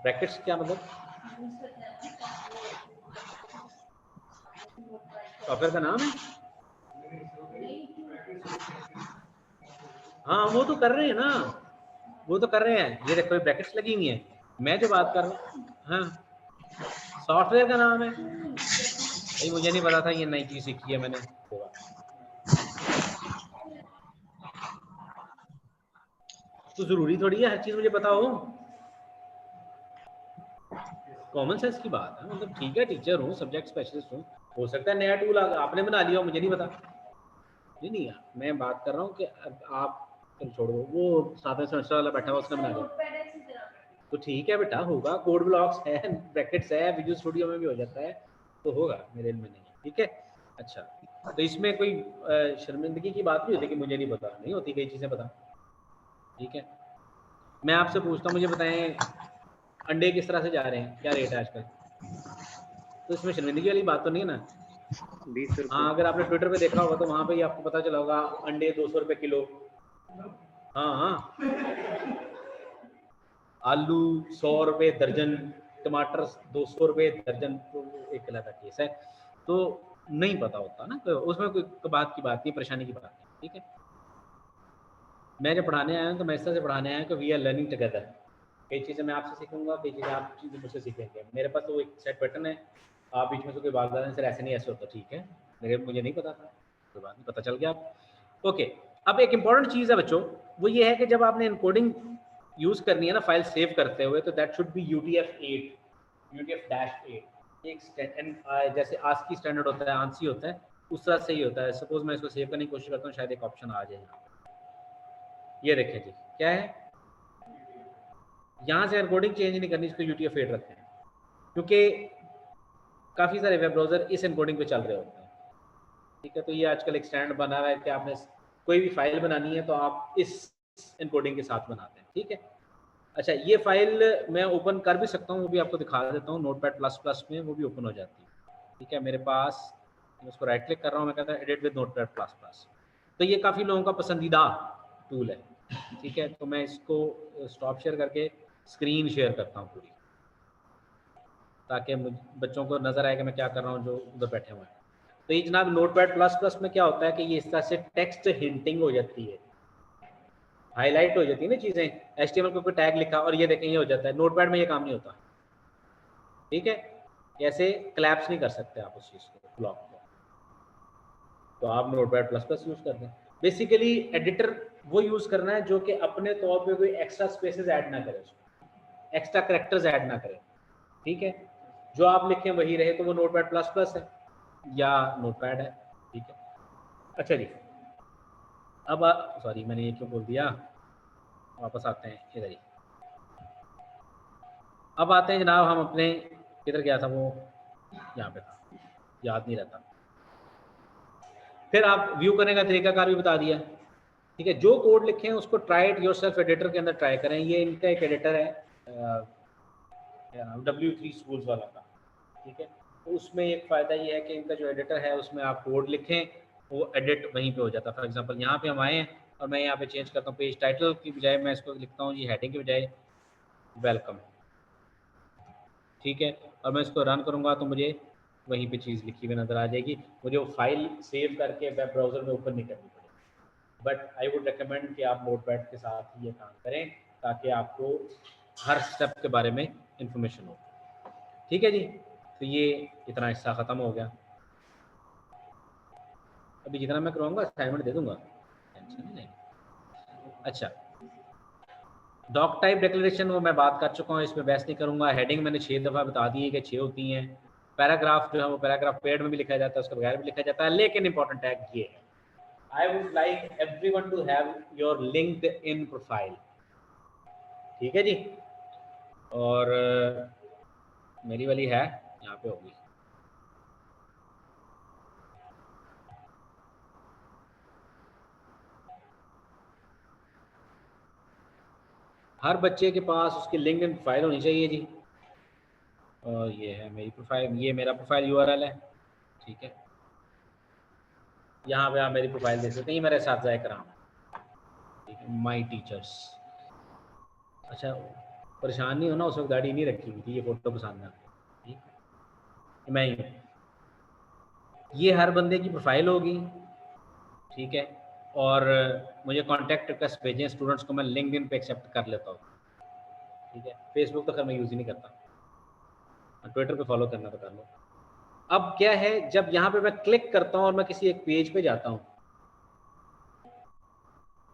brackets क्या मतलब? सॉफ्टवेयर का नाम है? हाँ वो तो कर रहे हैं ना, वो तो कर रहे हैं। ये देखो ब्रैकेट्स लगी हुई हैं, मैं जो बात कर रहा हूँ, हाँ सॉफ्टवेयर का नाम है भाई, मुझे नहीं पता था, ये नई चीज सीखी है मैंने। तो जरूरी थोड़ी है हर चीज मुझे पता हो, कॉमन सेंस की बात है। मतलब ठीक है, टीचर हूँ, सब्जेक्ट स्पेशलिस्ट हूँ, हो सकता है नया टूल आपने बना लिया हो, मुझे नहीं पता। नहीं, मैं बात कर रहा हूँ कि आप छोड़ो, वो 7वें सेमेस्टर वाला बैठा हुआ, उसने बना लिया तो ठीक है बेटा, होगा। कोड ब्लॉक्स है, ब्रैकेट्स है, विजुअल स्टूडियो में भी हो जाता है, तो होगा, मेरे में नहीं, ठीक है। अच्छा, तो इसमें कोई शर्मिंदगी की बात नहीं होती कि मुझे नहीं पता, नहीं होती, कई चीज़ें पता, ठीक है। मैं आपसे पूछता हूँ, मुझे बताएं अंडे किस तरह से जा रहे हैं, क्या रेट है आजकल? तो इसमें शर्मिंदगी वाली बात तो नहीं है ना? 20 रुपए। हाँ, अगर आपने ट्विटर पे देखा होगा तो वहाँ पे ही आपको पता चला होगा, अंडे 200 रुपये किलो। हाँ हाँ, आलू 100 रुपये दर्जन, टमाटर 200 रुपये दर्जन, तो एक अलग केस है। तो नहीं पता होता ना, तो उसमें कोई बात की बात नहीं, परेशानी की बात नहीं, ठीक है। मैं जब पढ़ाने आया हूँ तो मैं इस तरह से पढ़ाने आया हूँ कि वी आर लर्निंग टुगेदर। कई चीज़ें मैं आपसे सीखूंगा, कई चीज़ें आप चीज़ें मुझसे सीखेंगे। मेरे पास तो एक सेट पैटर्न है, आप बीच में से कोई बात बता दें सर ऐसे नहीं ऐसे होता, ठीक है, मुझे नहीं पता था, कोई बात नहीं, पता चल गया आप। ओके, अब एक इंपॉर्टेंट चीज़ है बच्चों, वो ये है कि जब आपने इनकोडिंग यूज़ करनी है ना फाइल सेव करते हुए, तो that should be UTF-8, UTF-8 एक जैसे ASCII स्टैंडर्ड होता है, ANSI होता है, उस तरह से ही होता है। सपोज मैं इसको सेव करने की कोशिश करता हूँ, शायद एक ऑप्शन आ जाए यहाँ, ये देखें जी, क्या है, यहाँ से एनकोडिंग चेंज नहीं करनी, इसको UTF-8 रखते हैं, क्योंकि काफ़ी सारे वेब ब्राउज़र इस एनकोडिंग पे चल रहे होते हैं, ठीक है। तो ये आजकल एक स्टैंड बना हुआ है कि आपने कोई भी फाइल बनानी है तो आप इस एनकोडिंग के साथ बनाते हैं, ठीक है। अच्छा, ये फाइल मैं ओपन कर भी सकता हूँ, वो भी आपको दिखा देता हूँ, नोटपैड++ में वो भी ओपन हो जाती है, ठीक है। मेरे पास, मैं उसको राइट क्लिक कर रहा हूँ, मैं कहता हूँ एडिट विद नोटपैड++, तो ये काफ़ी लोगों का पसंदीदा टूल है, ठीक है। तो मैं इसको स्टॉप शेयर करके स्क्रीन शेयर करता हूँ पूरी, ताकि बच्चों को नज़र आए कि मैं क्या कर रहा हूँ जो उधर बैठे हुए हैं। तो ये जनाब नोटपैड++ में क्या होता है कि ये इस तरह से टेक्स्ट हिंटिंग हो जाती है, हाईलाइट हो जाती है ना चीज़ें, HTML को कोई टैग लिखा और ये देखें ये हो जाता है। नोटपैड में ये काम नहीं होता, ठीक है। ऐसे क्लैप्स नहीं कर सकते आप उस चीज़ को, ब्लॉक को, तो आप नोटपैड++ यूज़ कर दें। बेसिकली एडिटर वो यूज़ करना है जो कि अपने तौर पे कोई एक्स्ट्रा स्पेसेस ऐड ना करे, एक्स्ट्रा करेक्टर्स ऐड ना करे, ठीक है। जो आप लिखें वही रहे, तो वो नोटपैड प्लस प्लस है या नोटपैड है, ठीक है। अच्छा जी, अब सॉरी मैंने ये क्यों बोल दिया, वापस आते हैं इधर ही। अब आते हैं जनाब, हम अपने किधर गया था, वो यहाँ पे था, याद नहीं रहता। फिर आप व्यू करने का तरीकाकार भी बता दिया, ठीक है। जो कोड लिखे हैं उसको ट्राई इट योरसेल्फ एडिटर के अंदर ट्राई करें। ये इनका एक एडिटर है W3 Schools वाला का, ठीक है। तो उसमें एक फ़ायदा ये है कि इनका जो एडिटर है उसमें आप कोड लिखें वो एडिट वहीं पे हो जाता है। फॉर एग्जांपल यहाँ पे हम आए हैं और मैं यहाँ पे चेंज करता हूँ, पेज टाइटल की बजाय मैं इसको लिखता हूँ जी हेडिंग की बजाय वेलकम, ठीक है। और मैं इसको रन करूँगा तो मुझे वहीं पे चीज़ लिखी हुई नज़र आ जाएगी, मुझे वो फाइल सेव करके वेब ब्राउज़र में ओपन नहीं करनी पड़ेगी। बट आई वुड रिकमेंड कि आप नोटपैड के साथ ही ये काम करें ताकि आपको हर स्टेप के बारे में इंफॉर्मेशन हो, ठीक है जी। तो ये इतना हिस्सा ख़त्म हो गया। अभी जितना मैं करवाऊंगा असाइनमेंट दे दूंगा, टेंशन नहीं लेनी। अच्छा, डॉक टाइप डिक्लेरेशन वो मैं बात कर चुका हूँ, इसमें बहस नहीं करूंगा। हेडिंग मैंने 6 दफ़ा बता दी है कि 6 होती हैं। पैराग्राफ जो है वो पैराग्राफ पेड में भी लिखा जाता है, उसके बगैर भी लिखा जाता है, लेकिन इंपॉर्टेंट टैग ये है, I would like everyone to have your LinkedIn profile, ठीक है जी। और मेरी वाली है यहाँ पे होगी। हर बच्चे के पास उसकी लिंक्डइन प्रोफाइल होनी चाहिए जी। और ये है मेरी प्रोफाइल, ये मेरा प्रोफाइल यूआरएल है, ठीक है। यहाँ पे आप मेरी प्रोफाइल देख सकते हैं, मेरे साथ जाए कराम, ठीक है, माई टीचर्स। अच्छा, परेशान नहीं होना, उस वक्त गाड़ी नहीं रखी हुई थी, ये फोटो पसंद है, ठीक है। मैं ही हूँ, ये हर बंदे की प्रोफाइल होगी, ठीक है। और मुझे कॉन्टैक्ट रिक्वेस्ट भेजें स्टूडेंट्स को, मैं लिंक्डइन पे एक्सेप्ट कर लेता हूँ, ठीक है। फेसबुक तो खैर मैं यूज़ ही नहीं करता, ट्विटर पे फॉलो करना तो कर लो। अब क्या है, जब यहाँ पे मैं क्लिक करता हूँ और मैं किसी एक पेज पे जाता हूँ,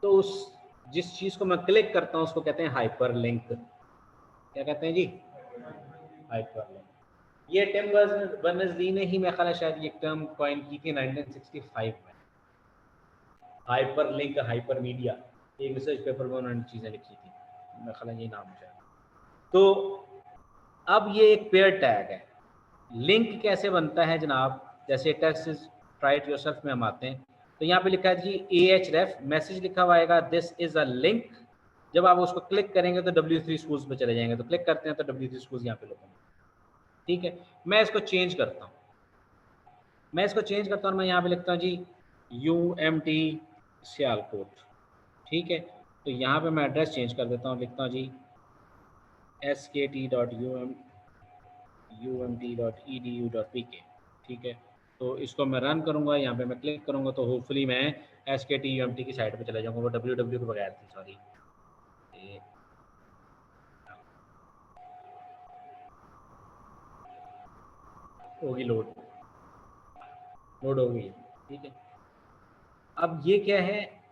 तो उस जिस चीज़ को मैं क्लिक करता हूँ उसको कहते हैं हाइपर लिंक। क्या कहते हैं जी? Hyper link. ये टिम बर्नर्स-ली ने ही मेरे ख्याल है शायद ये टर्म कॉइन की थी 1965 में। हाइपर लिंक, हाइपर मीडिया, एक रिसर्च पेपर में उन्होंने चीज़ें लिखी थी, मेरे ख्याल है ये नाम है। तो अब ये एक पेयर टैग है। लिंक कैसे बनता है जनाब? जैसे test is try it yourself में हम आते हैं, तो यहाँ पे लिखा है जी AHREF, मैसेज लिखा हुआ आएगा दिस इज अ लिंक। जब आप उसको क्लिक करेंगे तो W3 Schools पे चले जाएंगे, तो क्लिक करते हैं तो W3 Schools यहाँ पे लोग, ठीक है। मैं इसको चेंज करता हूँ, और मैं यहाँ पे लिखता हूँ जी UMT सियालकोट, ठीक है। तो यहाँ पे मैं एड्रेस चेंज कर देता हूँ, लिखता हूँ जी skt.umt.edu.pk, ठीक है। तो इसको मैं रन करूँगा, यहाँ पे मैं क्लिक करूँगा तो होपफुली मैं SKTUMT की साइट पे चला जाऊँगा। वो www के बगैर थी, सॉरी, होगी लोड हो गई, ठीक है। अब ये क्या है?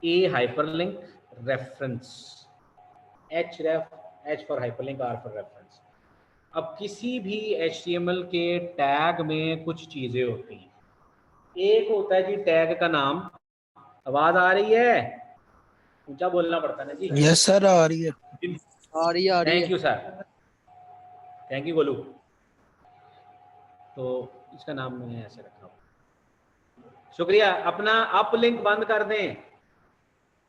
A hyperlink reference, H for hyperlink, R for reference. अब किसी भी HTML के टैग में कुछ चीज़ें होती हैं। एक होता है जी टैग का नाम, आवाज आ रही है? ऊंचा बोलना पड़ता है ना जी। यस सर, आ रही है। आ रही है thank you sir, thank you Golu. तो इसका नाम मैंने ऐसे रखा हुआ, शुक्रिया। अपना अप लिंक बंद कर दें,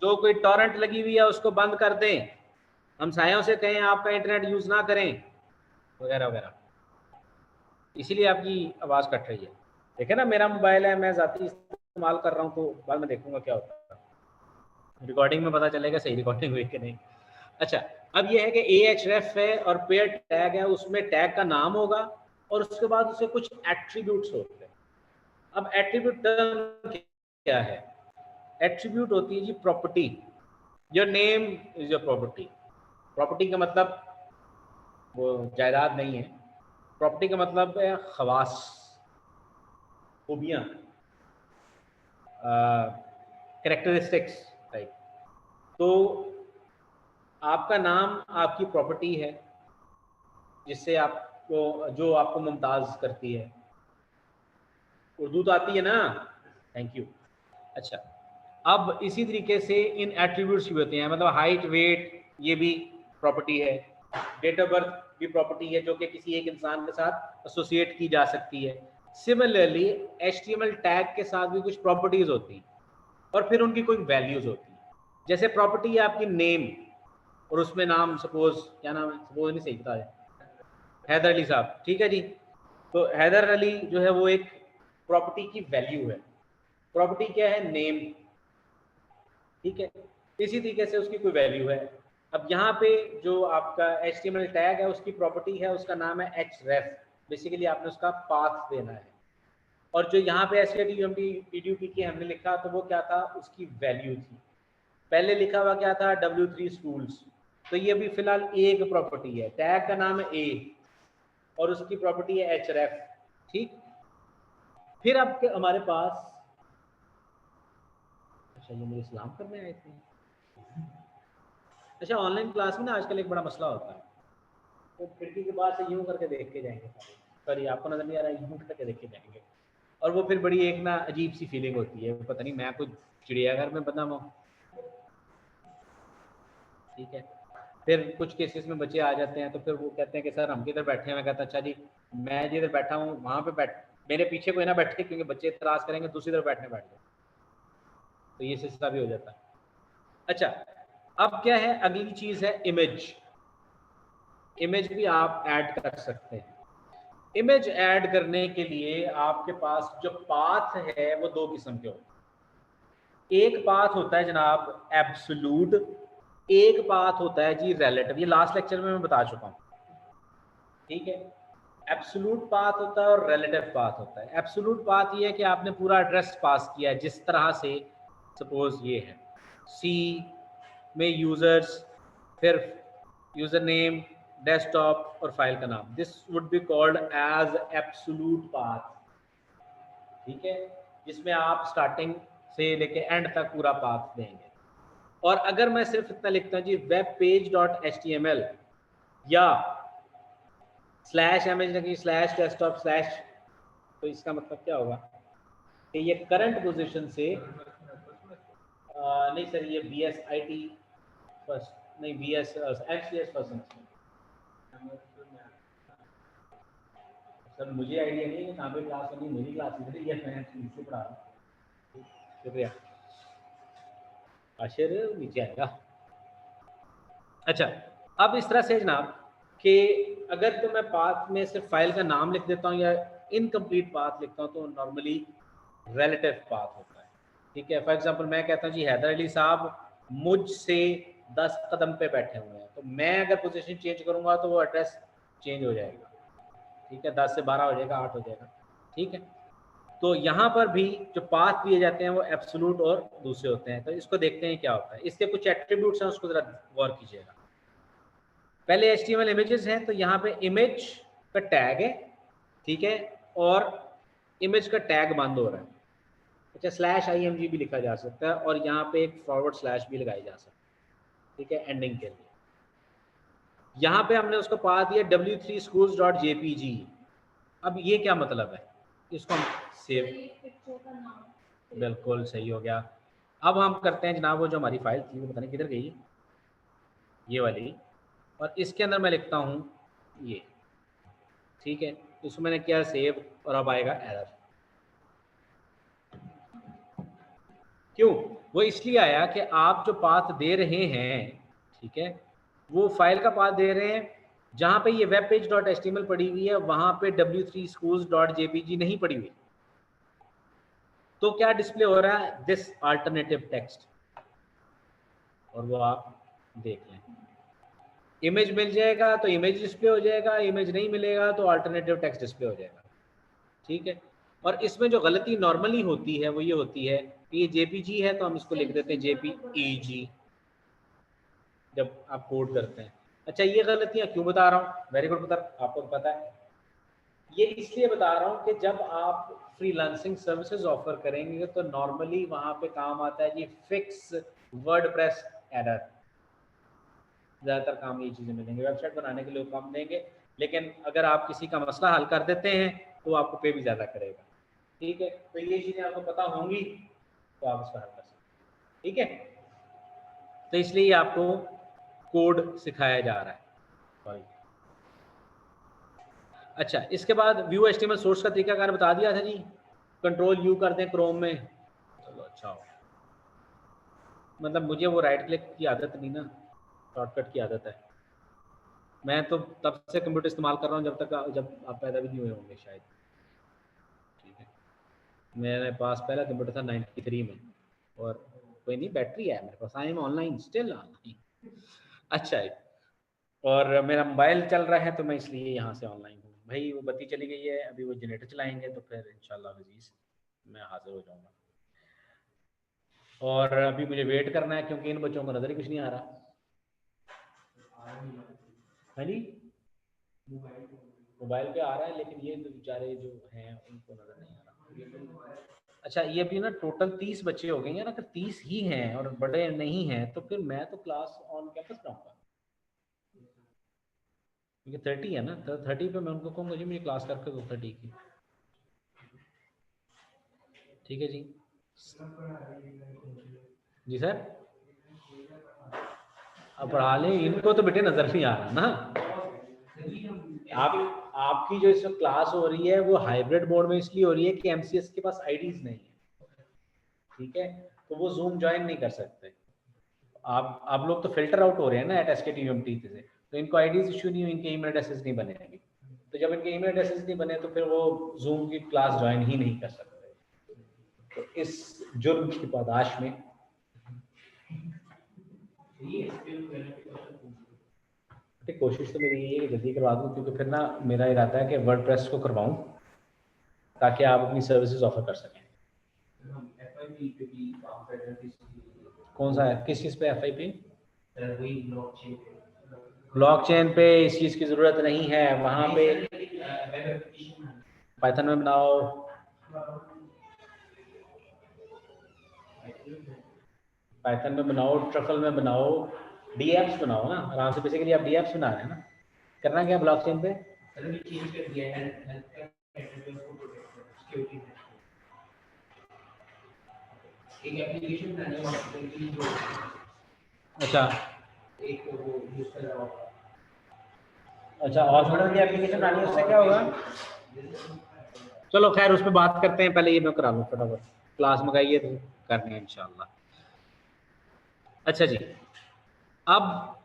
जो कोई टॉरेंट लगी हुई है उसको बंद कर दें, हमसायों से कहें आपका इंटरनेट यूज ना करें, वगैरह वगैरह। इसीलिए आपकी आवाज़ कट रही है। देखे ना, मेरा मोबाइल है, मैं ज़ाती इस्तेमाल कर रहा हूँ, तो बाद में देखूंगा क्या होता है, रिकॉर्डिंग में पता चलेगा सही रिकॉर्डिंग हुई कि नहीं। अच्छा, अब ये है कि AHREF है और पेयर टैग है, उसमें टैग का नाम होगा और उसके बाद उसे कुछ एट्रीब्यूट्स होते हैं। अब एट्रीब्यूट टर्म क्या है? एट्रीब्यूट होती है जी property. Your name is your property. Property का मतलब वो जायदाद नहीं है, प्रॉपर्टी का मतलब है खवास, खूबियाँ, कैरेक्टरिस्टिक्स टाइप। तो आपका नाम आपकी प्रॉपर्टी है जिससे आपको, जो आपको मुमताज करती है। उर्दू तो आती है ना? Thank you. अच्छा, अब इसी तरीके से इन एट्रीब्यूट्स भी होते हैं, मतलब हाइट, वेट, ये भी प्रॉपर्टी है। डेट ऑफ बर्थ भी प्रॉपर्टी है जो कि किसी एक इंसान के साथ एसोसिएट की जा सकती है। सिमिलरली HTML टैग के साथ भी कुछ प्रॉपर्टीज होती हैं और फिर उनकी कोई वैल्यूज होती हैं। जैसे प्रॉपर्टी है आपकी नेम, और उसमें नाम, सपोज क्या नाम है, सपोज नहीं सही बता दें, हैदर अली साहब, ठीक है जी। तो हैदर अली जो है वो एक प्रॉपर्टी की वैल्यू है। प्रॉपर्टी क्या है? नेम, ठीक है। इसी तरीके से उसकी कोई वैल्यू है। अब यहाँ पे जो आपका HTML टैग है उसकी प्रॉपर्टी है, उसका नाम है href। बेसिकली आपने उसका पाथ देना है। और जो यहाँ पे STUMT की हमने लिखा तो वो क्या था? उसकी वैल्यू थी। पहले लिखा हुआ क्या था? W3 schools। तो ये अभी फिलहाल एक प्रॉपर्टी है, टैग का नाम है A और उसकी प्रॉपर्टी है href, ठीक। फिर आपके हमारे पास, अच्छा ये मुझे सलाम करने आए थे। अच्छा, ऑनलाइन क्लास में ना आजकल एक बड़ा मसला होता है, तो खिड़की के बाहर से यूं करके देख के जाएंगे, सॉरी आपको नजर नहीं आ रहा है, यूं करके देख के जाएंगे, और वो फिर बड़ी एक ना अजीब सी फीलिंग होती है, पता नहीं मैं कुछ चिड़ियाघर में बना हुआ, ठीक है। फिर कुछ केसेस में बच्चे आ जाते हैं तो फिर वो कहते हैं कि सर हम किधर बैठे हैं। मैं कहता अच्छा जी मैं जिधर बैठा हूँ वहाँ पे बैठ, मेरे पीछे कोई ना बैठे क्योंकि बच्चे इतराज करेंगे, दूसरी तरफ बैठ जाओ। तो ये सिलसिला भी हो जाता है। अच्छा, अब क्या है? अगली चीज है इमेज। इमेज भी आप ऐड कर सकते हैं। इमेज ऐड करने के लिए आपके पास जो पाथ है वो दो किस्म के होते हैं। एक पाथ होता है जनाब एब्सोल्यूट, एक पाथ होता है जी रिलेटिव। ये लास्ट लेक्चर में मैं बता चुका हूँ, ठीक है। एब्सोल्यूट पाथ होता है और रिलेटिव पाथ होता है। एब्सोल्यूट पाथ ये है कि आपने पूरा एड्रेस पास किया है, जिस तरह से सपोज ये है सी में यूजर्स, फिर यूजर नेम, डेस्कटॉप और फाइल का नाम, this would be called as absolute path, ठीक है, जिसमें आप स्टार्टिंग से लेके एंड तक पूरा पाथ देंगे। और अगर मैं सिर्फ इतना लिखता हूँ जी वेब पेज डॉट HTML या स्लैश इमेज लगी स्लैश डेस्कटॉप स्लैश, तो इसका मतलब क्या होगा कि ये करंट पोजीशन से नहीं सर, ये BSIT फर्स्ट नहीं, BS MCS फर्स्ट। सर मुझे आइडिया नहीं है कि कहाँ पे क्लास होनी, मेरी क्लास इधर ही है, मैं नीचे पढ़ा रहा हूँ। शुक्रिया आशिर, नीचे आएगा। अच्छा, अब इस तरह से जनाब कि अगर तो मैं पाथ में सिर्फ फाइल का नाम लिख देता हूँ या इनकम्प्लीट पाथ लिखता हूँ तो नॉर्मली रिलेटिव पाथ होता है, ठीक है। फॉर एग्जांपल मैं कहता हूँ जी हैदर अली साहब मुझसे 10 कदम पे बैठे हुए हैं, तो मैं अगर पोजीशन चेंज करूंगा तो वो एड्रेस चेंज हो जाएगा, ठीक है, 10 से 12 हो जाएगा, 8 हो जाएगा, ठीक है। तो यहाँ पर भी जो पाथ दिए जाते हैं वो एब्सोल्यूट और दूसरे होते हैं। तो इसको देखते हैं क्या होता है। इसके कुछ एट्रीब्यूट्स हैं, उसको जरा गौर कीजिएगा। पहले HTML इमेजेस हैं, तो यहाँ पे इमेज का टैग है, ठीक है, और इमेज का टैग बंद हो रहा है। अच्छा, /img भी लिखा जा सकता है और यहाँ पे एक फॉरवर्ड स्लैश भी लगाई जा सकती है, ठीक है, एंडिंग के लिए। यहाँ पे हमने उसको पा दिया w3 schools.jpg। अब ये क्या मतलब है? इसको हम सेव, बिल्कुल सही हो गया। अब हम करते हैं जनाब, वो जो हमारी फाइल थी वो पता नहीं किधर गई, ये वाली, और इसके अंदर मैं लिखता हूँ ये, ठीक है। इसको मैंने किया सेव और अब आएगा एरर। क्यों? वो इसलिए आया कि आप जो पाथ दे रहे हैं, ठीक है, वो फाइल का पाथ दे रहे हैं, जहाँ पे ये वेब पेज डॉट HTML पड़ी हुई है वहाँ पे w3 schools.jpg नहीं पड़ी हुई। तो क्या डिस्प्ले हो रहा है? दिस अल्टरनेटिव टेक्स्ट, और वो आप देख लें। इमेज मिल जाएगा तो इमेज डिस्प्ले हो जाएगा, इमेज नहीं मिलेगा तो अल्टरनेटिव टेक्स्ट डिस्प्ले हो जाएगा, ठीक है। और इसमें जो गलती नॉर्मली होती है वो ये होती है कि ये JPG है तो हम इसको लिख देते हैं JPEG जब आप कोड करते हैं। अच्छा, ये गलतियां क्यों बता रहा हूँ? वेरी गुड पुत्र, आपको पता है। ये इसलिए बता रहा हूँ कि जब आप फ्रीलांसिंग सर्विसेज ऑफर करेंगे तो नॉर्मली वहाँ पे काम आता है जी फिक्स वर्डप्रेस एरर। ज़्यादातर काम ये चीज़ें मिलेंगे, वेबसाइट बनाने के लिए कम देंगे, लेकिन अगर आप किसी का मसला हल कर देते हैं तो आपको पे भी ज़्यादा करेगा। ठीक है, तो ये चीज़ें आपको पता होंगी तो आप उसका हल कर सकते हैं। ठीक है, तो इसलिए आपको कोड सिखाया जा रहा है। सॉरी, अच्छा, इसके बाद व्यू एचटीएमएल सोर्स का तरीकाकार बता दिया था जी। कंट्रोल यू कर दें क्रोम में, चलो अच्छा हो। मतलब मुझे वो राइट क्लिक की आदत नहीं ना, शॉर्टकट की आदत है। मैं तो तब से कंप्यूटर इस्तेमाल कर रहा हूँ जब आप पैदा भी नहीं हुए होंगे शायद। ठीक है, मेरे पास पहला कंप्यूटर था 93 में, और कोई नहीं, बैटरी है मेरे पास, I am online still online. अच्छा है, और मेरा मोबाइल चल रहा है तो मैं इसलिए यहाँ से ऑनलाइन हूँ। भाई वो बत्ती चली गई है, अभी वो जनरेटर चलाएंगे तो फिर इंशाल्लाह अजीज मैं हाजिर हो जाऊँगा। और अभी मुझे वेट करना है क्योंकि इन बच्चों को नज़र ही कुछ नहीं आ रहा। हाँ जी, मोबाइल पे आ रहा है, लेकिन ये तो बेचारे जो हैं उनको नज़र नहीं आ रहा। अच्छा, ये भी ना टोटल 30 बच्चे हो गए हैं ना, अगर 30 ही हैं और बड़े नहीं हैं तो फिर मैं तो क्लास ऑन कैंपस कराऊंगा, क्योंकि 30 है ना, तो 30 पे मैं उनको कहूँगा जी मुझे क्लास करके दो 30 की। ठीक है जी, जी सर, अब पढ़ा लें, इनको तो बेटे नज़र नहीं आ रहा ना। आपकी जो इस वक्त क्लास हो रही है वो हाइब्रिड मोड में इसलिए हो रही है कि एमसीएस के पास आईडीज नहीं है। ठीक है, तो वो जूम ज्वाइन नहीं कर सकते। आप लोग तो फिल्टर आउट हो रहे हैं ना @sktumT से, तो इनको आईडीज इशू नहीं हुई, इनके ईमेल एड्रेसेस नहीं बने अभी। तो जब इनके ईमेल एड्रेसेस नहीं बने तो फिर वो जूम की क्लास ज्वाइन ही नहीं कर सकते। तो इस जुर्म की पादाश में कोशिश तो मेरी यही है कि जल्दी करवा दूँ, क्योंकि फिर ना मेरा इरादा है कि वर्डप्रेस को करवाऊँ ताकि आप अपनी सर्विसेज ऑफर कर सकें। कौन सा है, किस चीज़ पे FIP? ब्लॉकचेन पे इस चीज़ की ज़रूरत नहीं है। वहाँ पे पाइथन में बनाओ, पाइथन में बनाओ, ट्रफल में बनाओ, DApps बनाओ ना आराम से। बेसिकली आप DApps बना रहे हैं ना, करना क्या ब्लॉकचेन पे? एक एप्लीकेशन अच्छा, एक वो यूज कर रहा होगा। अच्छा, हॉस्पिटल की एप्लीकेशन बनानी है, उससे क्या होगा? चलो खैर उस पर बात करते हैं, पहले ये मैं करा लूँ फटाफट। क्लास मंगाइए तो करनी है इंशाल्लाह। अच्छा जी, अब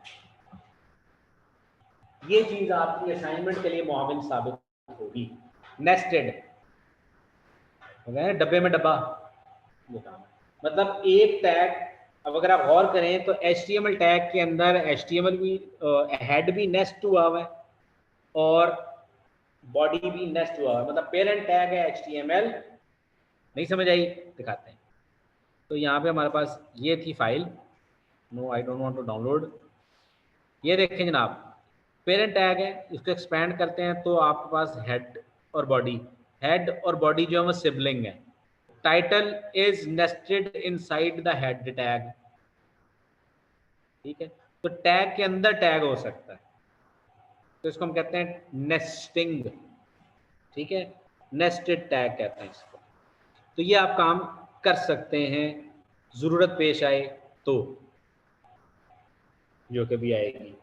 ये चीज़ आपकी असाइनमेंट के लिए मुआविन साबित होगी। नेस्टेड हो गया, डब्बे में डब्बा, मतलब एक टैग। अब अगर आप गौर करें तो HTML टैग के अंदर HTML भी हेड भी नेस्ट हुआ हुआ है और बॉडी भी नेस्ट हुआ है, मतलब पेरेंट टैग है HTML। नहीं समझ आई? दिखाते हैं। तो यहाँ पे हमारे पास ये थी file, no I don't want to download. ये देखें जनाब, पेरेंट टैग है, इसको एक्सपेंड करते हैं तो आपके पास हेड और बॉडी, हेड और बॉडी जो है वो सिबलिंग है। Title is nested inside the head tag. ठीक है, तो टैग के अंदर टैग हो सकता है, तो इसको हम कहते हैं नेस्टिंग। ठीक है, नेस्टेड टैग कहते हैं इसको। तो ये आप काम कर सकते हैं ज़रूरत पेश आए तो, जो कभी आएगी,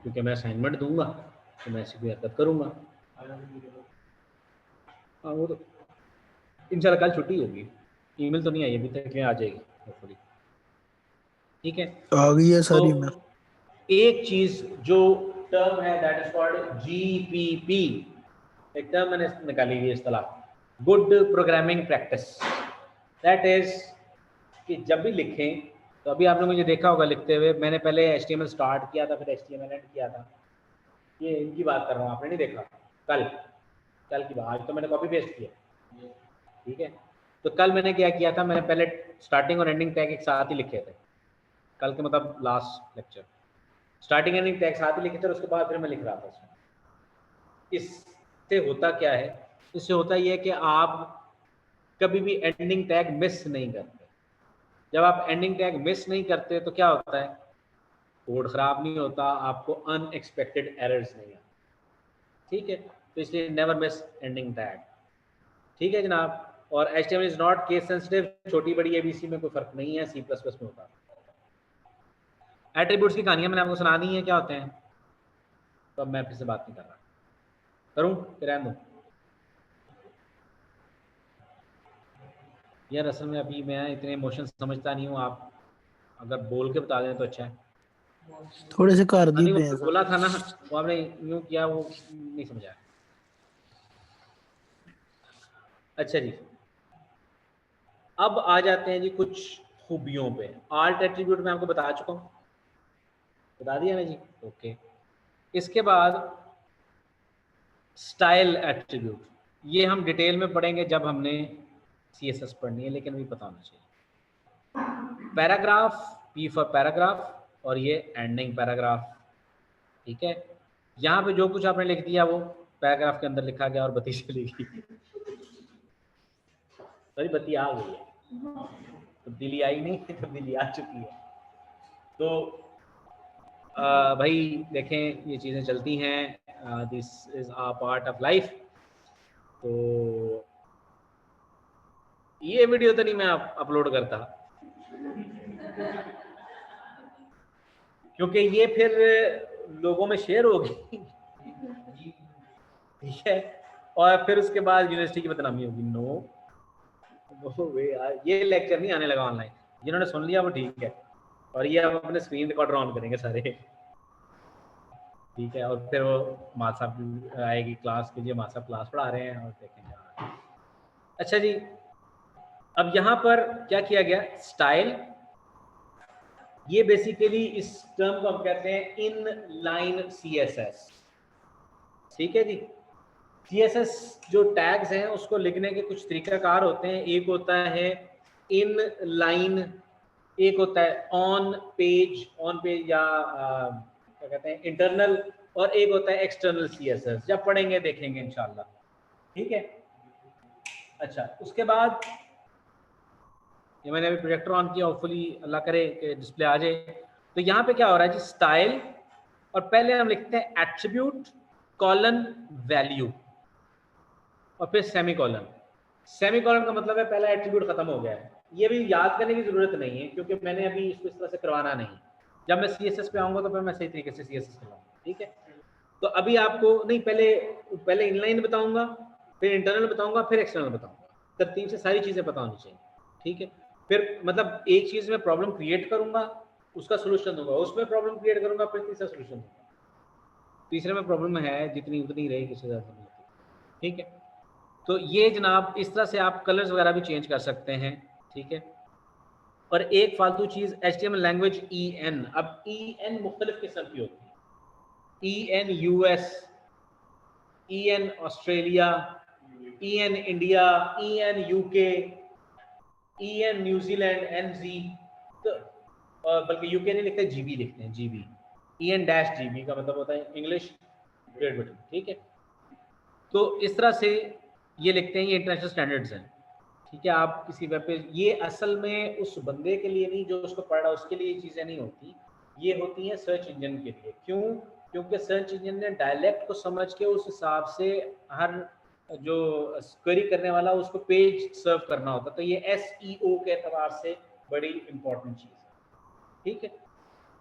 क्योंकि मैं असाइनमेंट दूंगा तो मैं ऐसी कोई हरकत करूँगा। हाँ, वो तो इंशाल्लाह कल छुट्टी होगी, ईमेल तो नहीं आई अभी तक, आ जाएगी होपफुली। ठीक है, आ गई है सारी में। तो एक चीज़ जो टर्म है दैट इज कॉल्ड GPP, एक टर्म मैंने निकाली हुई इस्तेलाह, good programming practice. That is कि जब भी लिखें, तो अभी आपने मुझे देखा होगा लिखते हुए, मैंने पहले HTML स्टार्ट किया था, फिर HTML एंड किया था। ये इनकी बात कर रहा हूँ, आपने नहीं देखा? कल की बात, आज तो मैंने कॉपी पेस्ट किया। ठीक है, तो कल मैंने क्या किया था, मैंने पहले स्टार्टिंग और एंडिंग टैग एक साथ ही लिखे थे। कल के मतलब last lecture, starting ending tag साथ ही लिखे थे, और उसके बाद फिर मैं लिख रहा था उसमें। इससे होता क्या है? इससे होता ये है कि आप कभी भी एंडिंग टैग मिस नहीं करते। जब आप एंडिंग टैग मिस नहीं करते तो क्या होता है, कोड खराब नहीं होता, आपको अनएक्सपेक्टेड एरर्स नहीं आते। ठीक है, तो इसलिए नेवर मिस एंडिंग टैग। ठीक है जनाब। और HTML is not case sensitive, छोटी बड़ी ABC में कोई फर्क नहीं है, C++ में होता है। एट्रीब्यूट्स की कहानियां मैंने आपको सुना दी हैं क्या होते हैं, तो अब मैं फिर से बात नहीं कर रहा, करूं फिर रहने दूं? यार असल में अभी मैं इतने इमोशन समझता नहीं हूँ, आप अगर बोल के बता दें तो अच्छा है। थोड़े से कर दी नहीं, पे वो बोला था ना, वो आपने यूँ किया, वो नहीं समझा। अच्छा जी, अब आ जाते हैं जी कुछ खूबियों पे। आर्ट एट्रीब्यूट मैं आपको बता चुका हूँ, बता दिया ना जी, ओके। इसके बाद स्टाइल एट्रीब्यूट, ये हम डिटेल में पढ़ेंगे जब हमने CSS पढ़नी है, लेकिन अभी पता होना चाहिए। पैराग्राफ, P फॉर पैराग्राफ, और ये एंडिंग पैराग्राफ। ठीक है, यहाँ पे जो कुछ आपने लिख दिया वो पैराग्राफ के अंदर लिखा गया और बत्ती चली गई। सॉरी, बत्ती आ गई है, तब्दीली आई नहीं, तब्दीली आ चुकी है। तो भाई देखें, ये चीज़ें चलती हैं, this is a part of life. तो ये वीडियो तो नहीं मैं अपलोड करता, क्योंकि ये फिर लोगों में शेयर होगी। ठीक है, और फिर उसके बाद यूनिवर्सिटी की बदनामी होगी। नो वे यार, ये लेक्चर नहीं आने लगा ऑनलाइन, जिन्होंने सुन लिया वो ठीक है, और ये अब अपने स्क्रीन रिकॉर्डर ऑन करेंगे सारे। ठीक है, और फिर वो माँ साहब आएगी क्लास के लिए, माँ साहब क्लास पढ़ा रहे हैं और देखेंगे। अच्छा जी, अब यहाँ पर क्या किया गया, स्टाइल, ये बेसिकली इस टर्म को हम कहते हैं इन लाइन CSS। ठीक है जी, CSS जो टैग्स हैं उसको लिखने के कुछ तरीकाकार होते हैं। एक होता है इन लाइन, एक होता है ऑन पेज या क्या कहते हैं इंटरनल, और एक होता है एक्सटर्नल CSS। जब पढ़ेंगे देखेंगे इंशाल्लाह। ठीक है, अच्छा उसके बाद ये मैंने अभी प्रोजेक्टर ऑन किया, होपफुली अल्लाह करे कि डिस्प्ले आ जाए। तो यहाँ पे क्या हो रहा है जी, स्टाइल, और पहले हम लिखते हैं एट्रीब्यूट कॉलन वैल्यू और फिर सेमीकोलन। सेमीकोलन का मतलब है पहला एट्रीब्यूट खत्म हो गया है। ये भी याद करने की जरूरत नहीं है, क्योंकि मैंने अभी इसको इस तरह से करवाना नहीं। जब मैं CSS पे आऊँगा तो फिर मैं सही तरीके से CSS करवाऊंगा। ठीक है, तो अभी आपको नहीं, पहले इनलाइन बताऊंगा, फिर इंटरनल बताऊंगा, फिर एक्सटर्नल बताऊंगा। तरतीब से सारी चीज़ें पता होनी चाहिए। ठीक है, फिर मतलब एक चीज़ में प्रॉब्लम क्रिएट करूंगा, उसका सोल्यूशन दूंगा, उसमें प्रॉब्लम क्रिएट करूंगा, फिर तीसरा सोल्यूशन दूंगा। तीसरे में प्रॉब्लम है जितनी उतनी रहेगी, किसी ज़्यादा नहीं होती। ठीक है, तो ये जनाब इस तरह से आप कलर्स वगैरह भी चेंज कर सकते हैं। ठीक है, और एक फालतू चीज़ HTML लैंग्वेज EN, अब EN मुख्तलिफ किस्म की होती है। EN US, EN Australia, EN India, EN UK, EN New Zealand, NZ, तो बल्कि UK नहीं लिखते, GB लिखते हैं, GB। EN-GB का मतलब होता है इंग्लिश ग्रेट ब्रिटेन। ठीक है, तो इस तरह से ये लिखते हैं, ये इंटरनेशनल स्टैंडर्ड्स हैं। ठीक है, आप किसी वेब पेज, ये असल में उस बंदे के लिए नहीं जो उसको पढ़ रहा है, उसके लिए ये चीज़ें नहीं होती, ये होती हैं सर्च इंजन के लिए। क्यों? क्योंकि सर्च इंजन ने डायलेक्ट को समझ के उस हिसाब से हर जो क्वेरी करने वाला उसको पेज सर्व करना होता, तो ये SEO के एतबार से बड़ी इंपॉर्टेंट चीज़ है। ठीक है,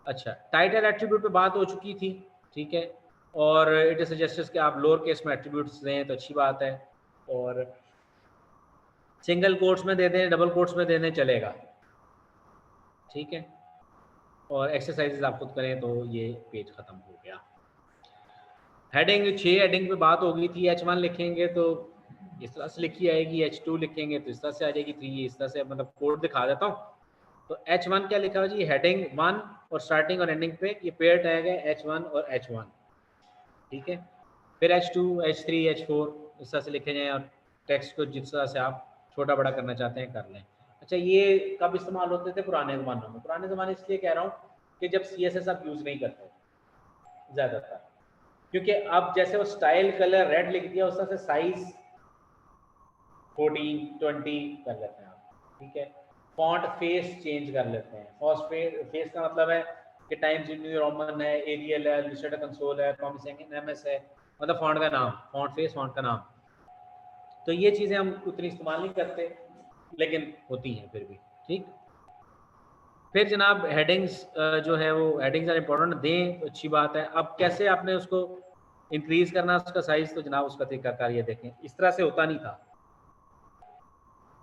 अच्छा टाइटल एट्रीब्यूट पे बात हो चुकी थी। ठीक है, और इट इज सजेस्टेड कि आप लोअर केस में एट्रीब्यूट्स दें तो अच्छी बात है, और सिंगल कोट्स में दे दें, डबल कोट्स में दे दें, चलेगा। ठीक है, और एक्सरसाइजेज आप खुद करें तो ये पेज खत्म हो गया। हेडिंग 6 हेडिंग पे बात हो गई थी। H1 लिखेंगे तो इस तरह से लिखी आएगी, H2 लिखेंगे तो इस तरह से आ जाएगी, 3 इस तरह से, मतलब कोड दिखा देता हूँ। तो H1 क्या लिखा हुआ जी, हेडिंग 1 और स्टार्टिंग और एंडिंग पे ये पेयर टैग है H1 और H1। ठीक है, फिर H2, H3, H4 इस तरह से लिखे जाएँ, और टेक्स्ट को जिस तरह से आप छोटा बड़ा करना चाहते हैं कर लें। अच्छा, ये कब इस्तेमाल होते थे? पुराने ज़मानों में। पुराने ज़माने इसलिए कह रहा हूँ कि जब CSS आप यूज़ नहीं करते ज़्यादातर, क्योंकि अब जैसे वो स्टाइल कलर रेड लिख दिया, उस तरह से साइज 14, 20 कर लेते हैं आप। ठीक है, फॉन्ट फेस चेंज कर लेते हैं। फॉन्ट फेस का मतलब है कि टाइम्स न्यू रोमन है, एरियल है, इलस्ट्रेटर कंसोल है, प्रॉमिसिंग एमएस है, मतलब फॉन्ट का नाम, फॉन्ट फेस, फॉन्ट का नाम। तो ये चीज़ें हम उतनी इस्तेमाल नहीं करते, लेकिन होती हैं फिर भी, ठीक। फिर जनाब हेडिंग्स जो है वो हेडिंग्स आर इम्पोर्टेंट, दें तो अच्छी बात है। अब कैसे आपने उसको इंक्रीज करना उसका साइज, तो जनाब उसका तरीकाकार ये देखें, इस तरह से होता नहीं था।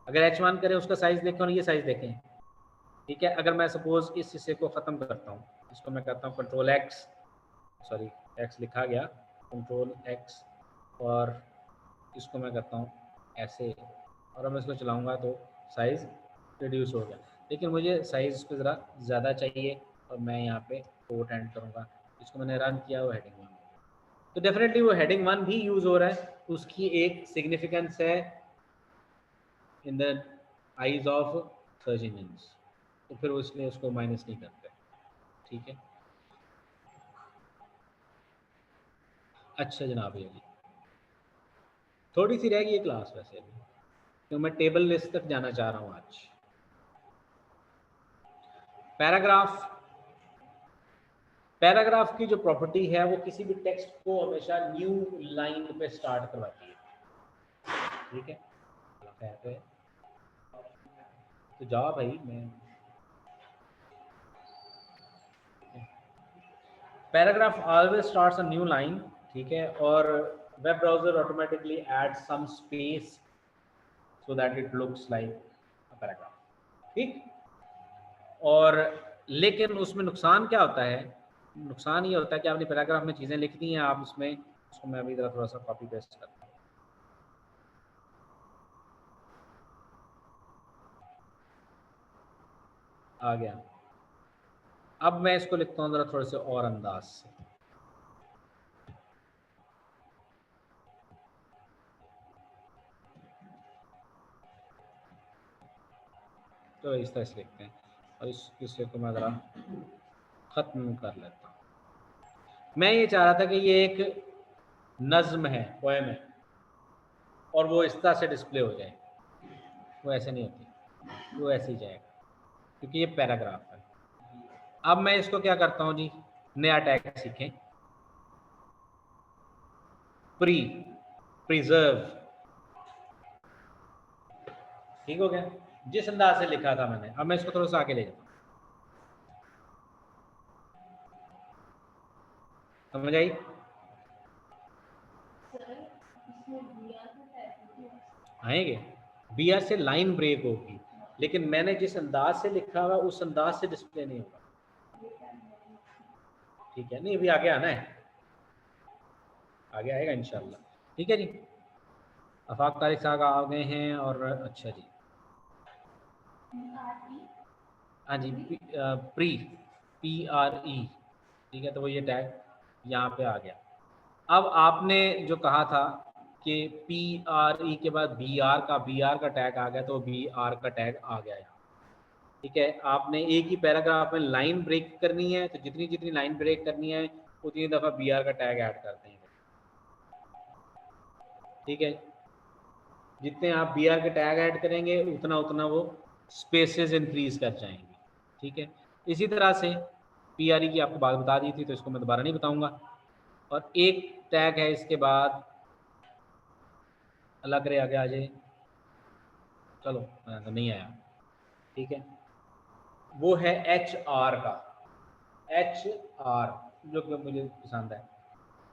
अगर H1 करें उसका साइज देखें और ये साइज देखें, ठीक है। अगर मैं सपोज इस हिस्से को ख़त्म करता हूँ, इसको मैं करता हूँ कंट्रोल एक्स, सॉरी एक्स लिखा गया, कंट्रोल एक्स, और इसको मैं करता हूँ ऐसे, और अब मैं इसको चलाऊँगा तो साइज़ रिड्यूस हो गया। लेकिन मुझे साइज़ इसको ज़रा ज़्यादा चाहिए, और मैं यहाँ पे कोट एंड करूँगा, इसको मैंने रन किया, वो हेडिंग 1 हो गया। तो डेफिनेटली वो हेडिंग 1 भी यूज़ हो रहा है, उसकी एक सिग्निफिकेंस है in the eyes of search engines, तो फिर उसने उसको माइनस नहीं करते, ठीक है। अच्छा जनाब, ये थोड़ी सी रह गई है क्लास वैसे अभी, तो मैं टेबल लिस्ट तक जाना चाह रहा हूँ आज। पैराग्राफ की जो प्रॉपर्टी है वो किसी भी टेक्स्ट को हमेशा न्यू लाइन पे स्टार्ट करवाती है, ठीक है। तो जाओ भाई, मैं paragraph always starts a new line, ठीक है। और web browser automatically add some space so that it looks like a paragraph, ठीक। और लेकिन उसमें नुकसान क्या होता है, नुकसान ये होता है कि आपने पैराग्राफ में चीज़ें लिख दी हैं, आप उसमें, उसको मैं अभी थोड़ा सा कॉपी पेस्ट करता हूँ। आ गया। अब मैं इसको लिखता हूँ ज़रा थोड़े से और अंदाज से, तो इस तरह से लिखते हैं, और इस हिस्से को मैं ज़रा ख़त्म कर लेता हूँ। मैं ये चाह रहा था कि ये एक नज़्म है, पोएम है, और वो इस तरह से डिस्प्ले हो जाए, वो ऐसे नहीं होती, वो ऐसे ही जाएगा, क्योंकि ये पैराग्राफ है। अब मैं इसको क्या करता हूँ जी, नया टैग सीखें, प्रिजर्व, ठीक हो गया, जिस अंदाज से लिखा था मैंने। अब मैं इसको थोड़ा सा आगे ले जाता हूँ, समझ आई? आएंगे, बी आर से लाइन ब्रेक होगी, लेकिन मैंने जिस अंदाज से लिखा हुआ उस अंदाज से डिस्प्ले नहीं होगा, ठीक है। नहीं अभी आगे आना है, आगे आएगा इंशाल्लाह, ठीक है जी। अफाक तारिक साहब आ गए हैं, और अच्छा जी, हाँ जी, PRE, ठीक है। तो वो ये टैग यहाँ पे आ गया। अब आपने जो कहा था कि PRE के बाद BR का टैग आ गया, तो BR का टैग आ गया यहाँ, ठीक है। आपने एक ही पैराग्राफ में लाइन ब्रेक करनी है, तो जितनी जितनी लाइन ब्रेक करनी है उतनी दफ़ा BR का टैग ऐड करते हैं, ठीक है। जितने आप BR के टैग ऐड करेंगे उतना उतना वो स्पेसेस इंक्रीज कर जाएंगे, ठीक है। इसी तरह से PRE की आपको बात बता दी थी, तो इसको मैं दोबारा नहीं बताऊंगा। और एक टैग है इसके बाद, अल्लाह करे आगे आ जाए, चलो तो नहीं आया, ठीक है। वो है HR का, HR जो कि मुझे पसंद है,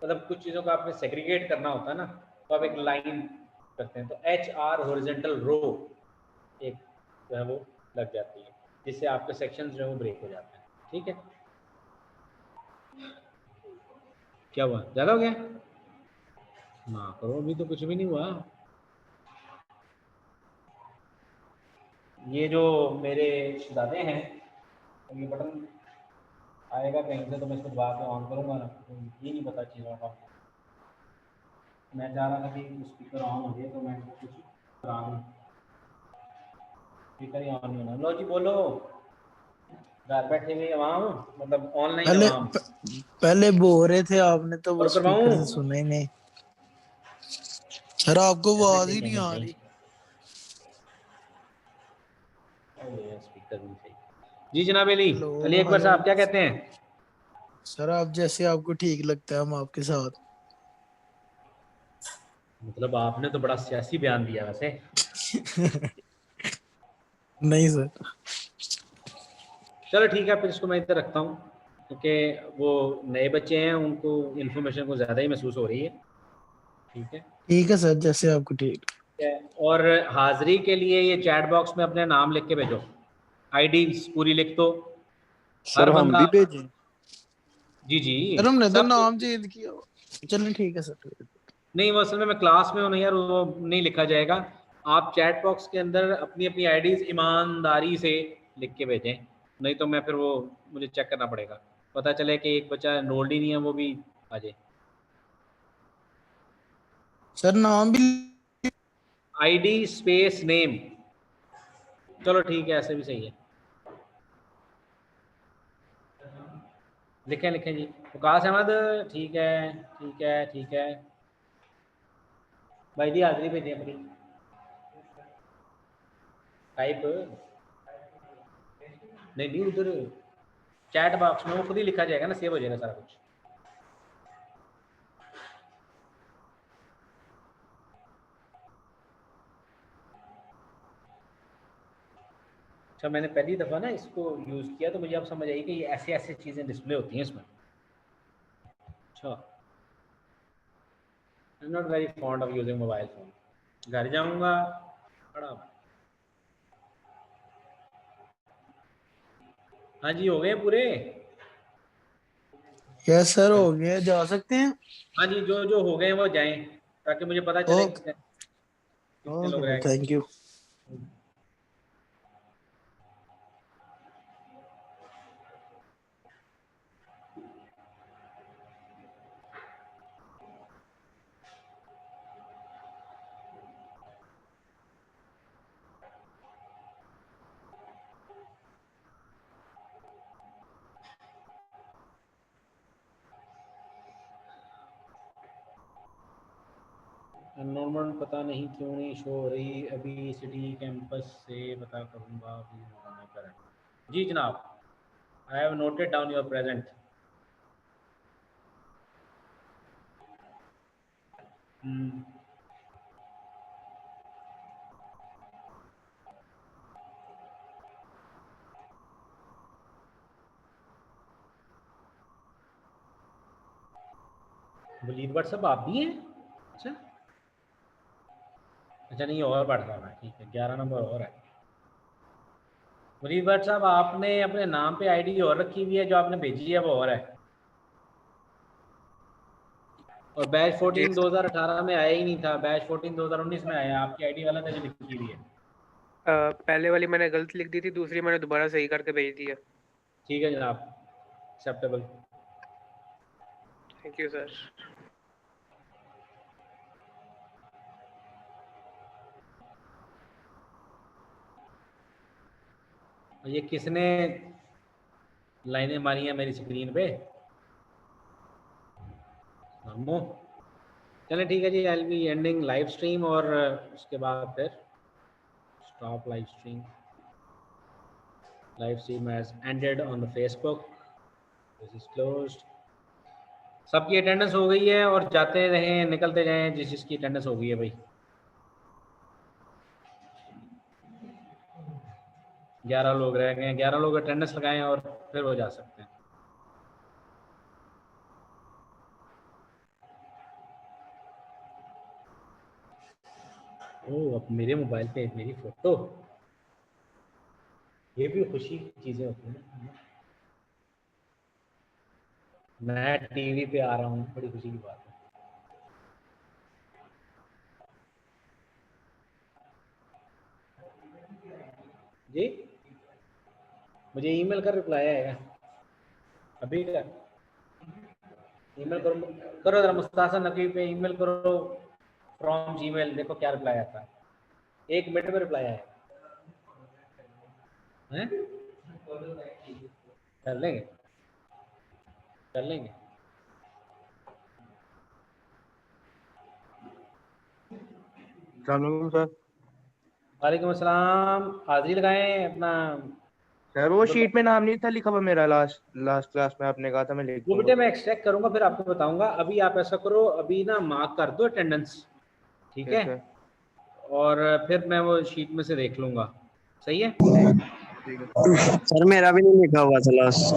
मतलब कुछ चीज़ों को आपने सेग्रीगेट करना होता है ना, तो आप एक लाइन करते हैं, तो HR हॉरिजॉन्टल रो एक जो है वो लग जाती है, जिससे आपके सेक्शंस जो है वो ब्रेक हो जाते हैं, ठीक है। क्या हुआ, ज़्यादा हो गया ना, करो अभी तो कुछ भी नहीं हुआ। ये जो मेरे शहजादे हैं, ये बटन आएगा कहीं से, तो मैं इसको दबा के ऑन करूँगा ना, तो ये नहीं पता चलेगा का। मैं चाह रहा था कि स्पीकर ऑन हो गया, तो मैं कुछ करा दूँ, स्पीकर ही ऑन नहीं होना। लो जी बोलो, घर बैठे हुए आवाम, मतलब ऑनलाइन पहले आवाम, पहले बोल रहे थे आपने, तो वो और स्पीकर करवाऊँ? से सुना ही नहीं। सर आपको ऐसे आवाज ही ठीक है, नहीं मैं आ चेंज, रही। स्पीकर भी सही। जी जनाब अली, हेलो, अली अकबर साहब क्या कहते हैं? सर आप जैसे आपको ठीक लगता है हम आपके साथ। मतलब आपने तो बड़ा सियासी बयान दिया वैसे। नहीं सर। चलो ठीक है, फिर इसको मैं इधर रखता हूँ क्योंकि वो नए बच्चे हैं, उनको इन्फॉर्मेशन को ज़्यादा ही महसूस हो रही है। ठीक है, ठीक है सर, जैसे आपको ठीक। ठीक है। और हाजिरी के लिए ये चैट बॉक्स में अपने नाम लिख के भेजो, आईडी पूरी लिख दो। हर सर हम बंदा, भी भेजें? जी जी, सर हमने तो सब कुछ। नाम चेंज किया। चलिए ठीक है सर। नहीं, वो असल में मैं क्लास में हूँ ना यार, वो नहीं लिखा जाएगा। आप चैट बॉक्स के अंदर अपनी अपनी आईडीज ईमानदारी से लिख के भेजें, नहीं तो मैं फिर वो मुझे चेक करना पड़ेगा, पता चले कि एक बच्चा एनरोल्ड ही नहीं है वो भी आ जाए। सर नाम भी। आईडी स्पेस नेम, चलो ठीक है, ऐसे भी सही है। लिखें लिखें जी, वकास अहमद, ठीक है ठीक है ठीक है। भाई जी हाजिरी भेजें अपनी, टाइप नहीं नहीं, उधर चैट बॉक्स में वो खुद ही लिखा जाएगा ना, सेव हो जाएगा सारा कुछ। अच्छा, मैंने पहली दफ़ा ना इसको यूज़ किया तो मुझे अब समझ आई कि ये ऐसे ऐसे चीज़ें डिस्प्ले होती हैं इसमें। अच्छा, I am not very fond of using mobile phone. घर जाऊंगा बड़ा। हाँ जी, हो गए पूरे। यस सर, हो गया, जा सकते हैं। हाँ जी, जो जो हो गए वो जाएं, ताकि मुझे पता चले ओके। कितने कितने लोग ओके रह सर, गए। Thank you. नॉर्मल पता नहीं क्यों नहीं शो हो रही, अभी सिटी कैंपस से पता करूँगा अभी होने पर। जी जनाब, I have noted down your present. बलीद व्हाट्सअप आप भी हैं? अच्छा अच्छा, नहीं और बढ़ रहा है, ठीक है, 11 नंबर और है। बलीद व्हाट्सअप आपने अपने नाम पे आईडी और रखी हुई है, जो आपने भेजी है वो और है। और बैच 14 2018 में आया ही नहीं था, बैच 14 2019 में आया, आपकी आईडी गलत है जो लिखी हुई है। पहले वाली मैंने गलत लिख दी थी, दूसरी मैंने दोबारा सही करके भेज दी है। ठीक है जनाब, एक्सेप्टेबल। Thank you sir. ये किसने लाइनें मारी हैं मेरी स्क्रीन पे? नमो। चलें ठीक है जी, I will be ending live stream, और उसके बाद फिर stop live stream. Live stream has ended on the Facebook, this is closed. सबकी अटेंडेंस हो गई है, और जाते रहें निकलते जाएं जिस जिसकी अटेंडेंस हो गई है भाई। 11 लोग रह गए हैं, 11 लोग अटेंडेंस लगाएं और फिर वो जा सकते हैं। ओह, अब मेरे मोबाइल पे मेरी फोटो, ये भी खुशी की चीज़ें होती हैं। मैं टीवी पे आ रहा हूँ, बड़ी खुशी की बात है। जी, मुझे ईमेल कर रिप्लाई आएगा अभी का। ईमेल करो, करो जरा मुस्तासा नकवी पे ईमेल करो फ्रॉम जीमेल, देखो क्या रिप्लाई आता है। 1 मिनट में रिप्लाई आएगा। हैं? कर लेंगे, कर लेंगे। अस्सलाम वालेकुम सर। वालेकुम अस्सलाम। हाजिरी लगाएं अपना। सर वो शीट में नाम नहीं था लिखा हुआ मेरा, लास्ट क्लास में आपने कहा था मैं लिख वो दूंगा। बेटे मैं एक्सट्रैक्ट करूंगा फिर आपको बताऊंगा। अभी आप ऐसा करो, अभी ना मार्क कर दो अटेंडेंस, ठीक है? है और फिर मैं वो शीट में से देख लूंगा। सही है? ठीक है। सर मेरा भी नहीं लिखा हुआ था लास्ट।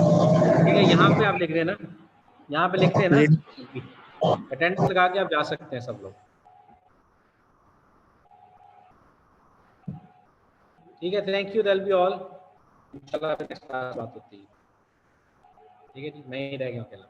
ठीक है, यहाँ पे आप लिख देना, यहाँ पे लिखते हैं ना, अटेंडेंस लगा के आप जा सकते हैं सब लोग। ठीक है, thank you, that be all. इंशाल्लाह नेक्स्ट क्लास बात होती है। ठीक है जी, मैं ही रह गया अकेला।